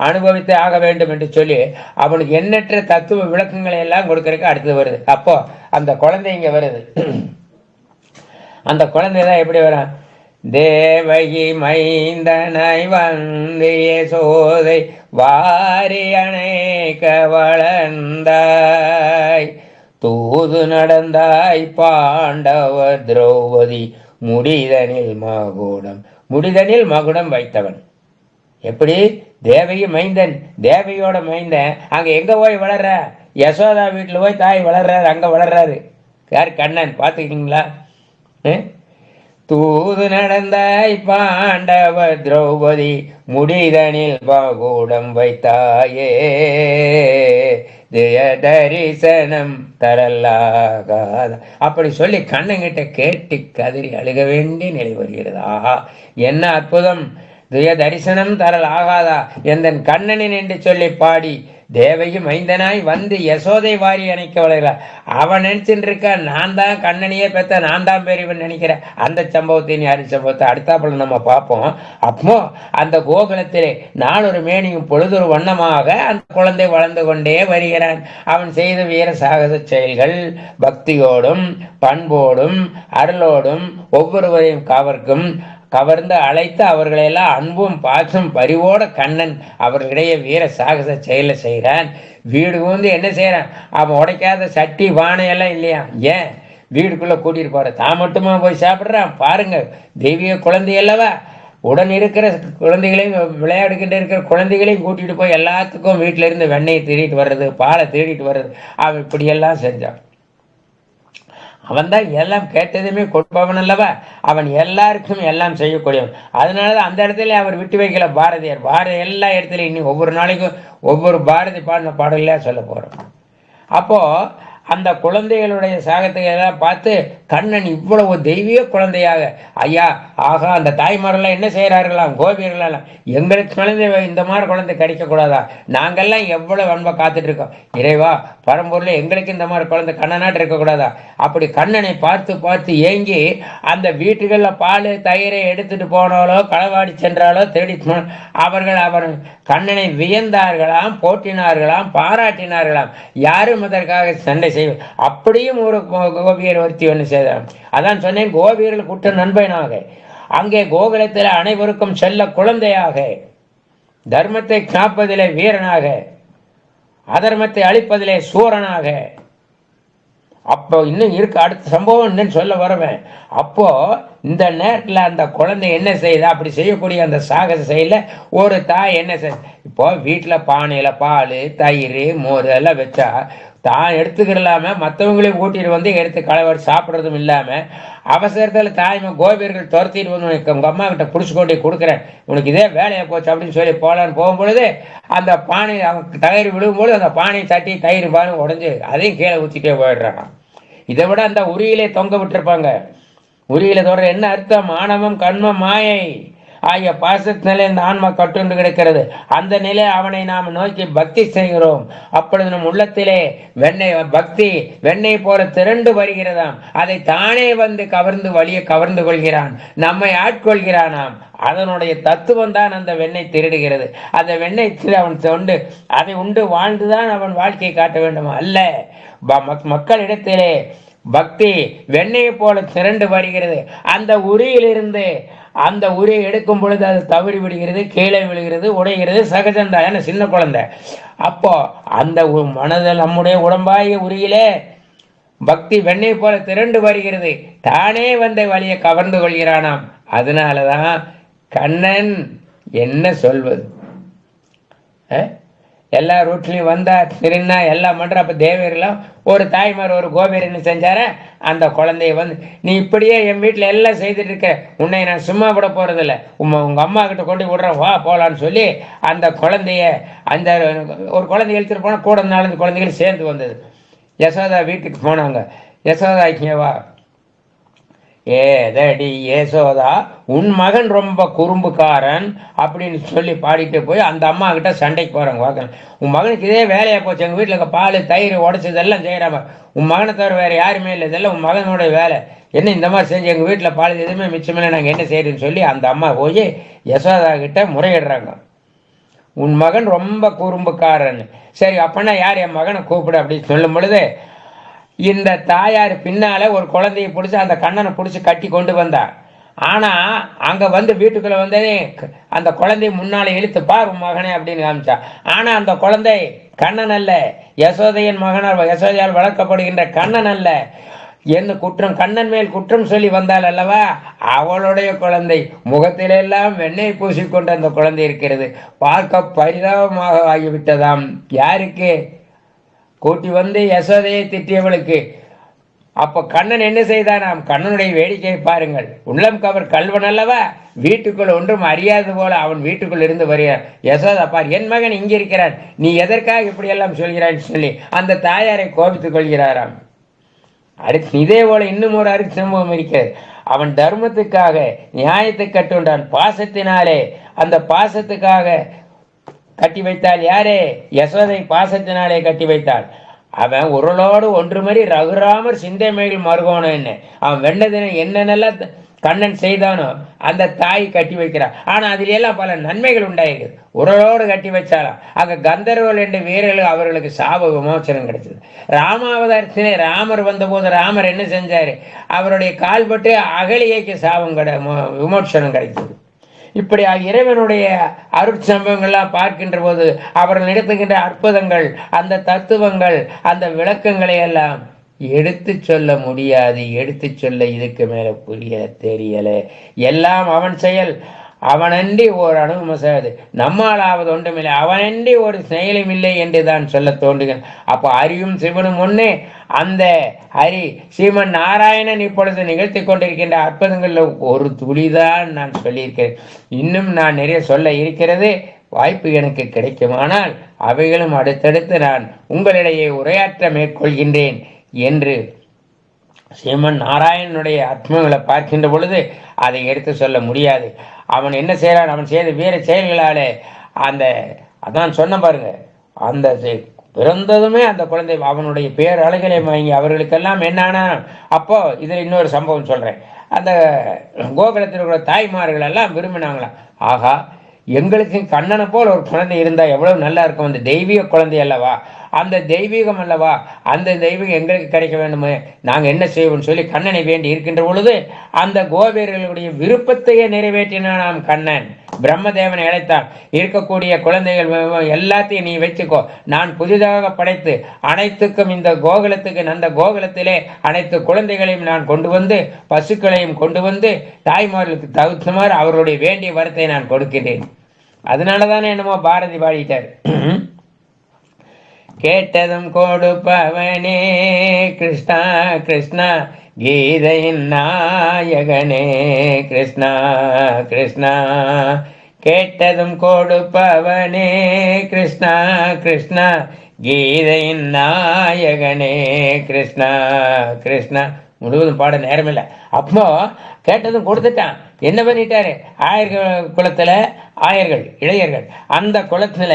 அனுபவித்து ஆக வேண்டும் என்று சொல்லி அவனுக்கு எண்ணற்ற தத்துவ விளக்கங்களை எல்லாம் கொடுக்கறதுக்கு அடுத்து வருது. அப்போ அந்த குழந்தை இங்க வருது. அந்த குழந்தை தான் எப்படி வரான்? தேவகி மைந்தனாய் வந்திய சோதை வாரி அணைக்க வளர்ந்தாய், தூது நடந்தாய் பாண்டவ திரௌபதி முடிதனில் மகுடம் வைத்தவன். எப்படி? தேவகி மைந்தன், தேவகியோட மைந்தன் அங்க எங்க போய் வளர்ற? யசோதா வீட்டுல போய் தாய் வளர்றாரு, அங்க வளர்றாரு. யார்? கண்ணன். பார்த்துக்கிட்டீங்களா? தூது நடந்தாய் பாண்டவ திரௌபதி முடிதனில் மகுடம் வைத்தாயே, ஜெய தரிசனம் தரலாகாத. அப்படி சொல்லி கண்ணங்கிட்ட கேட்டு கதறி அழுக வேண்டிய நிலை வருகிறது. ஆஹா என்ன அற்புதம்! துய தரிசனம் தரல் ஆகாதா எந்தன் கண்ணனின் என்று சொல்லி பாடி தேவகி மைந்தனாய் வந்து யசோதை வாரி அணைக்க வளர்கிறார். அவன் நினைச்சுட்டு இருக்க நான் தான் கண்ணனையே பெற்ற, நான் தான் பெரியவன் நினைக்கிறேன். அந்த சம்பவத்தின் யாரு சம்பவத்தை அடுத்தாப்புல நம்ம பார்ப்போம். அப்போ அந்த கோகுலத்திலே நாளொரு மேனியும் பொழுதொரு வண்ணமாக அந்த குழந்தை வளர்ந்து கொண்டே வருகிறான். அவன் செய்த வீர சாகச செயல்கள் பக்தியோடும் பண்போடும் அருளோடும் ஒவ்வொருவரையும் கவர்ந்து அழைத்து அவர்களெல்லாம் அன்பும் பாசம் பரிவோட கண்ணன் அவர்களிடையே வீர சாகச செயலை செய்கிறான். வீடு வந்து என்ன செய்யறான்? அவன் உடைக்காத சட்டி பானையெல்லாம் இல்லையா? ஏன் வீடுக்குள்ள கூட்டிட்டு போற? தான் மட்டுமா போய் சாப்பிடுறான்? பாருங்க, தெய்வீக குழந்தை அல்லவா, உடன் இருக்கிற குழந்தைகளையும் விளையாடுகின்ற இருக்கிற குழந்தைகளையும் கூட்டிட்டு போய் எல்லாத்துக்கும் வீட்டில இருந்து வெண்ணெயை திருடிட்டு வர்றது, பாலை திருடிட்டு வர்றது, அவன் இப்படியெல்லாம் செஞ்சான். அவன் தான் எல்லாம் கேட்டதுமே கொடுப்பவன் அல்லவா, அவன் எல்லாருக்கும் எல்லாம் செய்யக்கூடியவன். அதனாலதான் அந்த இடத்துல அவர் விட்டு வைக்கல பாரதியார். எல்லா இடத்துலையும் இன்னும் ஒவ்வொரு நாளைக்கும் ஒவ்வொரு பாரதி பாடின பாடலையா சொல்ல போறோம். அப்போ அந்த குழந்தைகளுடைய சாகத்தை எல்லாம் பார்த்து கண்ணன் இவ்வளவு தெய்வீக குழந்தையாக, ஐயா ஆகா அந்த தாய்மாரெல்லாம் என்ன செய்கிறார்களாம், கோபியர்களெல்லாம் எங்களுக்கு குழந்தை இந்த மாதிரி குழந்தை கிடைக்கக்கூடாதா, நாங்கள்லாம் எவ்வளவு அன்பை காத்துட்டு இருக்கோம், இறைவா பரம்பொருளே எங்களுக்கு இந்த மாதிரி குழந்தை கண்ணனாட்டு இருக்கக்கூடாதா. அப்படி கண்ணனை பார்த்து பார்த்து ஏங்கி அந்த வீட்டுகளில் பால் தயிரை எடுத்துட்டு போனாலோ களவாடி சென்றாலோ தேடி அவர் கண்ணனை வியந்தார்களாம், போற்றினார்களாம், பாராட்டினார்களாம். யாரும் அதற்காக சண்டை செய்வது. அப்படியும் ஒரு கோபியர் ஒருத்தி ஒன்று செய்தார். அதான் சொன்னேன், கோபியர்கள் குற்ற நண்பனாக, அங்கே கோகுலத்தில் அனைவருக்கும் செல்ல குழந்தையாக, தர்மத்தை காப்பதிலே வீரனாக, அதர்மத்தை அழிப்பதிலே சூரனாக. அப்போ இன்னும் இருக்கு, அடுத்த சம்பவம் இன்னும் சொல்ல வரவேன். அப்போ இந்த நேரத்தில் அந்த குழந்தை என்ன செய்யுது, அப்படி செய்யக்கூடிய அந்த சாகச செயல ஒரு தாய் என்ன செய்ய, இப்போ வீட்டில் பானையில் பால் தயிர் மோர் எல்லாம் வச்சா தான் எடுத்துக்கிறலாம மற்றவங்களையும் கூட்டிட்டு வந்து எடுத்து கலவரி சாப்பிட்றதும் இல்லாமல் அவசரத்தில் தாய்மை கோபியர்கள் துரத்திட்டு வந்து உங்கள் அம்மா கிட்ட பிடிச்சி கொண்டு கொடுக்குறேன், உனக்கு இதே வேலையை போச்சு அப்படின்னு சொல்லி போகலான்னு போகும்பொழுது அந்த பானை தயிர் விழுகும்போது அந்த பானை தட்டி தயிர் பானை உடஞ்சி அதையும் கீழே ஊற்றிட்டே போயிடுறாங்க. இதை விட அந்த உரியிலே தொங்க விட்டுருப்பாங்க. உரியில தொடர என்ன அர்த்தம், ஆணவம் கண்மம் மாயை ஆகிய பாசத்தினாலே இந்த ஆன்மா கட்டுண்டு கிடக்கிறது. அந்த நிலை அவனை நாம் நோக்கி பக்தி செய்கிறோம். அப்பொழுது நம் உள்ளத்திலே பக்தி வெண்ணெய் போல திரண்டு வருகிறதாம். அதை தானே வந்து கவர்ந்து வழியை கவர்ந்து கொள்கிறான், நம்மை ஆட்கொள்கிறானாம். அதனுடைய தத்துவம் தான் அந்த வெண்ணெய் திருடுகிறது. அந்த வெண்ணெய் அவன் உண்டு, அதை உண்டு வாழ்ந்துதான் அவன் வாழ்க்கையை காட்ட வேண்டும் அல்ல. மக்களிடத்திலே பக்தி வெண்ணெயை போல திரண்டு வருகிறது. அந்த உரியிலிருந்து அந்த உரியை எடுக்கும் பொழுது அது தவறி விடுகிறது, கீழே விழுகிறது, உடைகிறது, சகஜந்தான். ஏன்னா சின்ன குழந்தை. அப்போ அந்த மனதில் நம்முடைய உடம்பாகிய உரியிலே பக்தி வெண்ணெய் போல திரண்டு வருகிறது, தானே வந்த வழியை கவர்ந்து கொள்கிறானாம். அதனாலதான் கண்ணன் என்ன சொல்வது, எல்லா ரூட்லையும் வந்தார் திருநா எல்லாம் பண்ணுற. அப்போ தேவியரெல்லாம் ஒரு தாய்மார் ஒரு கோபியர் என்ன செஞ்சார, அந்த குழந்தைய வந்து நீ இப்படியே என் வீட்டில் எல்லாம் செய்துட்டு இருக்க, உன்னை நான் சும்மா கூட போகிறதில்ல, உங்கள் அம்மா கிட்ட கொண்டு விடுறேன் வா போகலான்னு சொல்லி அந்த குழந்தைய அந்த ஒரு குழந்தை எழுத்துட்டு போனால் கூட 4 குழந்தைகள் சேர்ந்து வந்தது. யசோதா வீட்டுக்கு போனாங்க. யசோதா வா, ஏதடி யசோதா உன் மகன் ரொம்ப குறும்புக்காரன் அப்படின்னு சொல்லி பாடிட்டு போய் அந்த அம்மா கிட்ட சண்டைக்கு போறாங்க. பார்க்கணும், உன் மகனுக்கு இதே வேலையா போச்சு, எங்கள் வீட்டில் இருக்க பால் தயிர் உடைச்சதெல்லாம் செய்கிறாங்க, உன் மகனை தவிர வேற யாருமே இல்லை, இதெல்லாம் உன் மகனுடைய வேலை, என்ன இந்த மாதிரி செஞ்சு எங்கள் வீட்டில் பால் எதுவுமே மிச்சமில்லை, நாங்கள் என்ன செய்யறதுன்னு சொல்லி அந்த அம்மா போய் யசோதா கிட்ட முறையிடுறாங்க. உன் மகன் ரொம்ப குறும்புக்காரன். சரி அப்பனா யார் என் மகனை கூப்பிடு அப்படின்னு சொல்லும் பொழுது இந்த தாயார் பின்னால ஒரு குழந்தைய பிடிச்சி அந்த கண்ணனை பிடிச்சி கட்டி கொண்டு வந்தா. ஆனா அங்க வந்து வீட்டுக்குள்ள வந்ததே அந்த குழந்தைய முன்னால இழுத்து பார் உன் மகனே அப்படின்னு காமிச்சா. ஆனா அந்த குழந்தை கண்ணன் அல்ல, யசோதையின் மகனால் யசோதையால் வளர்க்கப்படுகின்ற கண்ணன் அல்ல. என்ன குற்றம், கண்ணன் மேல் குற்றம் சொல்லி வந்தால் அல்லவா அவளுடைய குழந்தை. முகத்திலெல்லாம் வெண்ணெய் பூசிக்கொண்டு அந்த குழந்தை இருக்கிறது. பார்க்க பரிதாபமாக ஆகிவிட்டதாம். யாருக்கு? கூட்டி வந்து யசோதையை திட்டியவளுக்கு. அப்ப கண்ணன் என்ன செய்தானாம், கண்ணனுடைய வேடிக்கையை பாருங்கள். உள்ளம் கவர் கல்வன் அல்லவா, வீட்டுக்குள் ஒன்றும் அறியாது போல அவன் வீட்டுக்குள் இருந்து வருகிறான். யசோதா பார், என் மகன் இங்கே இருக்கிறான், நீ எதற்காக இப்படி எல்லாம் சொல்கிறான்னு சொல்லி அந்த தாயாரை கோபித்துக் கொள்கிறாராம். இதே போல இன்னும் ஒரு சம்பவம் இருக்கிறது. அவன் தர்மத்துக்காக நியாயத்தை கட்டுண்டான், பாசத்தினாலே அந்த பாசத்துக்காக கட்டி வைத்தாள். யாரே? யசோதை பாசத்தினாலே கட்டி வைத்தாள். அவன் உருளோடு ஒன்று மாதிரி ரகுராமர் சிந்தைமைகள் மறுகோணும். என்ன அவன் வெண்ணதின என்னென்னலாம் கண்ணன் செய்தானோ அந்த தாய் கட்டி வைக்கிறான். ஆனா அதுல எல்லாம் பல நன்மைகள் உண்டாயிருக்குது. உரலோடு கட்டி வச்சாலாம். அங்க கந்தர்வல் என்ற வீரர்கள் அவர்களுக்கு சாப விமோசனம் கிடைச்சது. ராமாவதாரத்திலே ராமர் வந்தபோது ராமர் என்ன செஞ்சாரு, அவருடைய கால்பட்டு அகலியைக்கு சாபம் விமோசனம் கிடைச்சது. இப்படி இறைவனுடைய அருட்சம்பவங்கள்லாம் பார்க்கின்ற போது அவர்கள் நடத்துகின்ற அற்புதங்கள், அந்த தத்துவங்கள், அந்த விளக்கங்களை எல்லாம் எடுத்து சொல்ல முடியாது. எடுத்து சொல்ல இதுக்கு மேல புரிய தெரியல. எல்லாம் அவன் செயல். அவனன்றி ஒரு அணுகுமசாது நம்மாலாவது ஒன்றுமில்லை, அவனன்றி ஒரு செயலும் இல்லை என்று தான் சொல்ல தோன்றுகிறேன். அப்போ ஹரியும் சிவனும் ஒன்று. அந்த ஹரி ஸ்ரீமன் நாராயணன் இப்பொழுது நிகழ்த்தி கொண்டிருக்கின்ற அற்புதங்களில் ஒரு துளிதான் நான் சொல்லியிருக்கிறேன். இன்னும் நான் நிறைய சொல்ல இருக்கிறது. வாய்ப்பு எனக்கு கிடைக்குமானால் அவைகளும் அடுத்தடுத்து நான் உங்களிடையே உரையாற்ற மேற்கொள்கின்றேன் என்று ஸ்ரீமன் நாராயணனுடைய ஆத்மாக்களை பார்க்கின்ற பொழுது அதை எடுத்து சொல்ல முடியாது. அவன் என்ன செய்கிறான், அவன் செய்த வீர செயல்களாலே அந்த அதான் சொன்ன பாருங்க, அந்த பிறந்ததுமே அந்த குழந்தை அவனுடைய பேர் அழகலை வாங்கி அவர்களுக்கெல்லாம் என்னானா. அப்போ இதில் இன்னொரு சம்பவம் சொல்கிறேன். அந்த கோகுலத்தில் இருக்கிற தாய்மார்கள் எல்லாம் விரும்பினாங்களாம், ஆகா எங்களுக்கு கண்ணனை போல் ஒரு குழந்தை இருந்தால் எவ்வளவு நல்லா இருக்கும், அந்த தெய்வீக குழந்தை அல்லவா, அந்த தெய்வீகம் அல்லவா, அந்த தெய்வீகம் எங்களுக்கு கிடைக்க வேண்டுமே, நாங்கள் என்ன செய்வோம்னு சொல்லி கண்ணனை வேண்டி இருக்கின்ற பொழுது அந்த கோபியர்களுடைய விருப்பத்தையே நிறைவேற்றினான் கண்ணன். பிரம்மதேவனை அழைத்தான், இருக்கக்கூடிய குழந்தைகள் எல்லாத்தையும் நீ வச்சுக்கோ, நான் புதிதாக படைத்து அனைத்துக்கும் இந்த கோகுலத்துக்கு அந்த கோகுலத்திலே அனைத்து குழந்தைகளையும் நான் கொண்டு வந்து பசுக்களையும் கொண்டு வந்து தாய்மார்களுக்கு தகுந்தமாறு அவர்களுடைய வேண்டிய வரத்தை நான் கொடுக்கிறேன். அதனால தானே என்னமோ பாரதி பாடிட்டார், கேட்டதும் கொடுப்பவனே கிருஷ்ணா கிருஷ்ணா கீதையின் நாயகனே கிருஷ்ணா கிருஷ்ணா, கேட்டதும் கொடுப்பவனே கிருஷ்ணா கிருஷ்ணா கீதையின் நாயகனே கிருஷ்ணா கிருஷ்ணா. முழுவதும் பாட நேரமில்லை. அப்போ கேட்டதும் கொடுத்துட்டான். என்ன பண்ணிட்டாரு, ஆயர்கள் குலத்துல ஆயர்கள் இளையர்கள் அந்த குலத்துல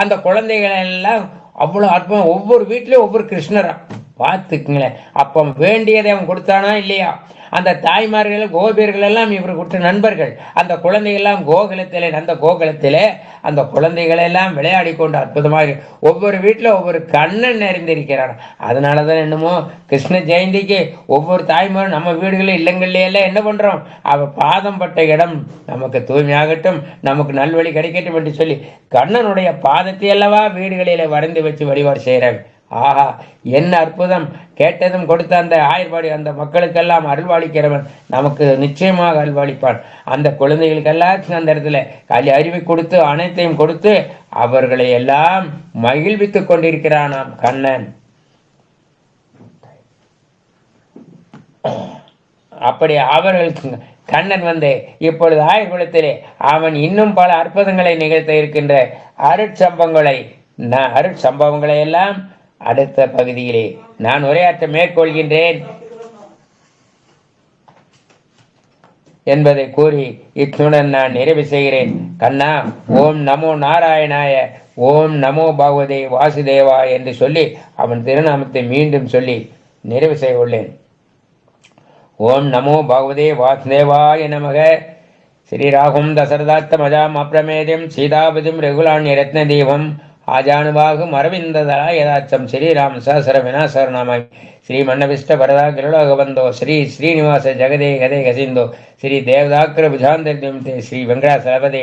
அந்த குழந்தைகள் எல்லாம் அவ்வளோ அற்புதம், ஒவ்வொரு வீட்லயும் ஒவ்வொரு கிருஷ்ணரா பார்த்துக்குங்களேன். அப்போ வேண்டியதை அவன் கொடுத்தானா இல்லையா, அந்த தாய்மார்கள் கோபியர்கள் எல்லாம் இவர் கொடுத்த நண்பர்கள், அந்த குழந்தைகள்லாம் கோகுலத்திலே அந்த கோகுலத்திலே அந்த குழந்தைகளெல்லாம் விளையாடி கொண்டு அற்புதமாக ஒவ்வொரு வீட்டில் ஒவ்வொரு கண்ணன் நிறைந்திருக்கிறார். அதனால தான் என்னமோ கிருஷ்ண ஜெயந்திக்கு ஒவ்வொரு தாய்மாரும் நம்ம வீடுகளில் இல்லங்கள்லையெல்லாம் என்ன பண்ணுறோம், அவள் பாதம் பட்ட இடம் நமக்கு தூய்மையாகட்டும், நமக்கு நல்வழி கிடைக்கட்டும் என்று சொல்லி கண்ணனுடைய பாதத்தை அல்லவா வீடுகளில் வரைந்து வச்சு வழிபாடு செய்கிறாங்க. ஆஹா என்ன அற்புதம், கேட்டதும் கொடுத்த அந்த ஆயர்பாடி அந்த மக்களுக்கெல்லாம் அருள்வாளிக்கிறவன் நமக்கு நிச்சயமாக அருள்வாளிப்பான். அந்த குழந்தைகளுக்கெல்லாம் அந்த இடத்துல கல்வி அறிவை கொடுத்து அனைத்தையும் கொடுத்து அவர்களை எல்லாம் மகிழ்வித்துக் கொண்டிருக்கிறானாம் கண்ணன். அப்படி அவர்களுக்கு கண்ணன் வந்து இப்பொழுது ஆயர்குலத்திலே அவன் இன்னும் பல அற்புதங்களை நிகழ்த்த இருக்கின்ற அருட்சம்பவங்களை எல்லாம் அடுத்த பகுதியிலே நான் உரையாற்ற மேற்கொள்கின்றேன் என்பதை கூறி இத்துடன் நான் நிறைவு செய்கிறேன். கண்ணா, ஓம் நமோ நாராயணாய, ஓம் நமோ பகவதே வாசுதேவா என்று சொல்லி அவன் திருநாமத்தை மீண்டும் சொல்லி நிறைவு செய்ய உள்ளேன். ஓம் நமோ பகவதே வாசுதேவாய நமக. ஸ்ரீராகும் தசரதாத்த மஜாம் அப்ரமேதிம் சீதாபதிம் ரெகுலாண்ய ரத்ன தீபம் ஆஜானுபாகும் அரவிந்ததலா யதாச்சம் ஸ்ரீராம் சஹஸ்ர விநாசரநாம ஸ்ரீ மன்னவிஷ்ட வரதா கிருலோகபந்தோ ஸ்ரீ ஸ்ரீனிவாச ஜெகதே கதே கசிந்தோ ஸ்ரீ தேவதாக்கிர புஜாந்தே ஸ்ரீ வெங்கடாசலபதே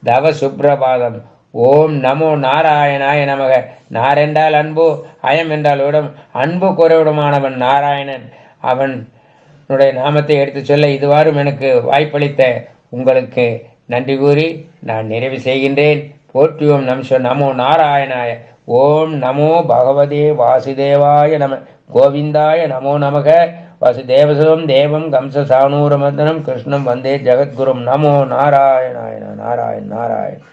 தவ சுப்ரபாதம். ஓம் நமோ நாராயணாய நமக. நார் என்றால் அன்பு, அயம் என்றால் உடம், அன்பு குறைவிடமானவன் நாராயணன். அவனுடைய நாமத்தை எடுத்து சொல்ல இதுவாரும் எனக்கு வாய்ப்பளித்த உங்களுக்கு நன்றி கூறி நான் நிறைவு செய்கின்றேன். போற்றியோம் நமோ நாராயணாய. ஓம் நமோ பகவதே வாசுதேவாய நம. கோவிந்தாய நமோ நமக. வசுதேவசுதம் தேவம் கம்ச சானூரமர்தனம் கிருஷ்ணம் வந்தே ஜெகத்குரும். நமோ நாராயணாய. நாராயண் நாராயண்.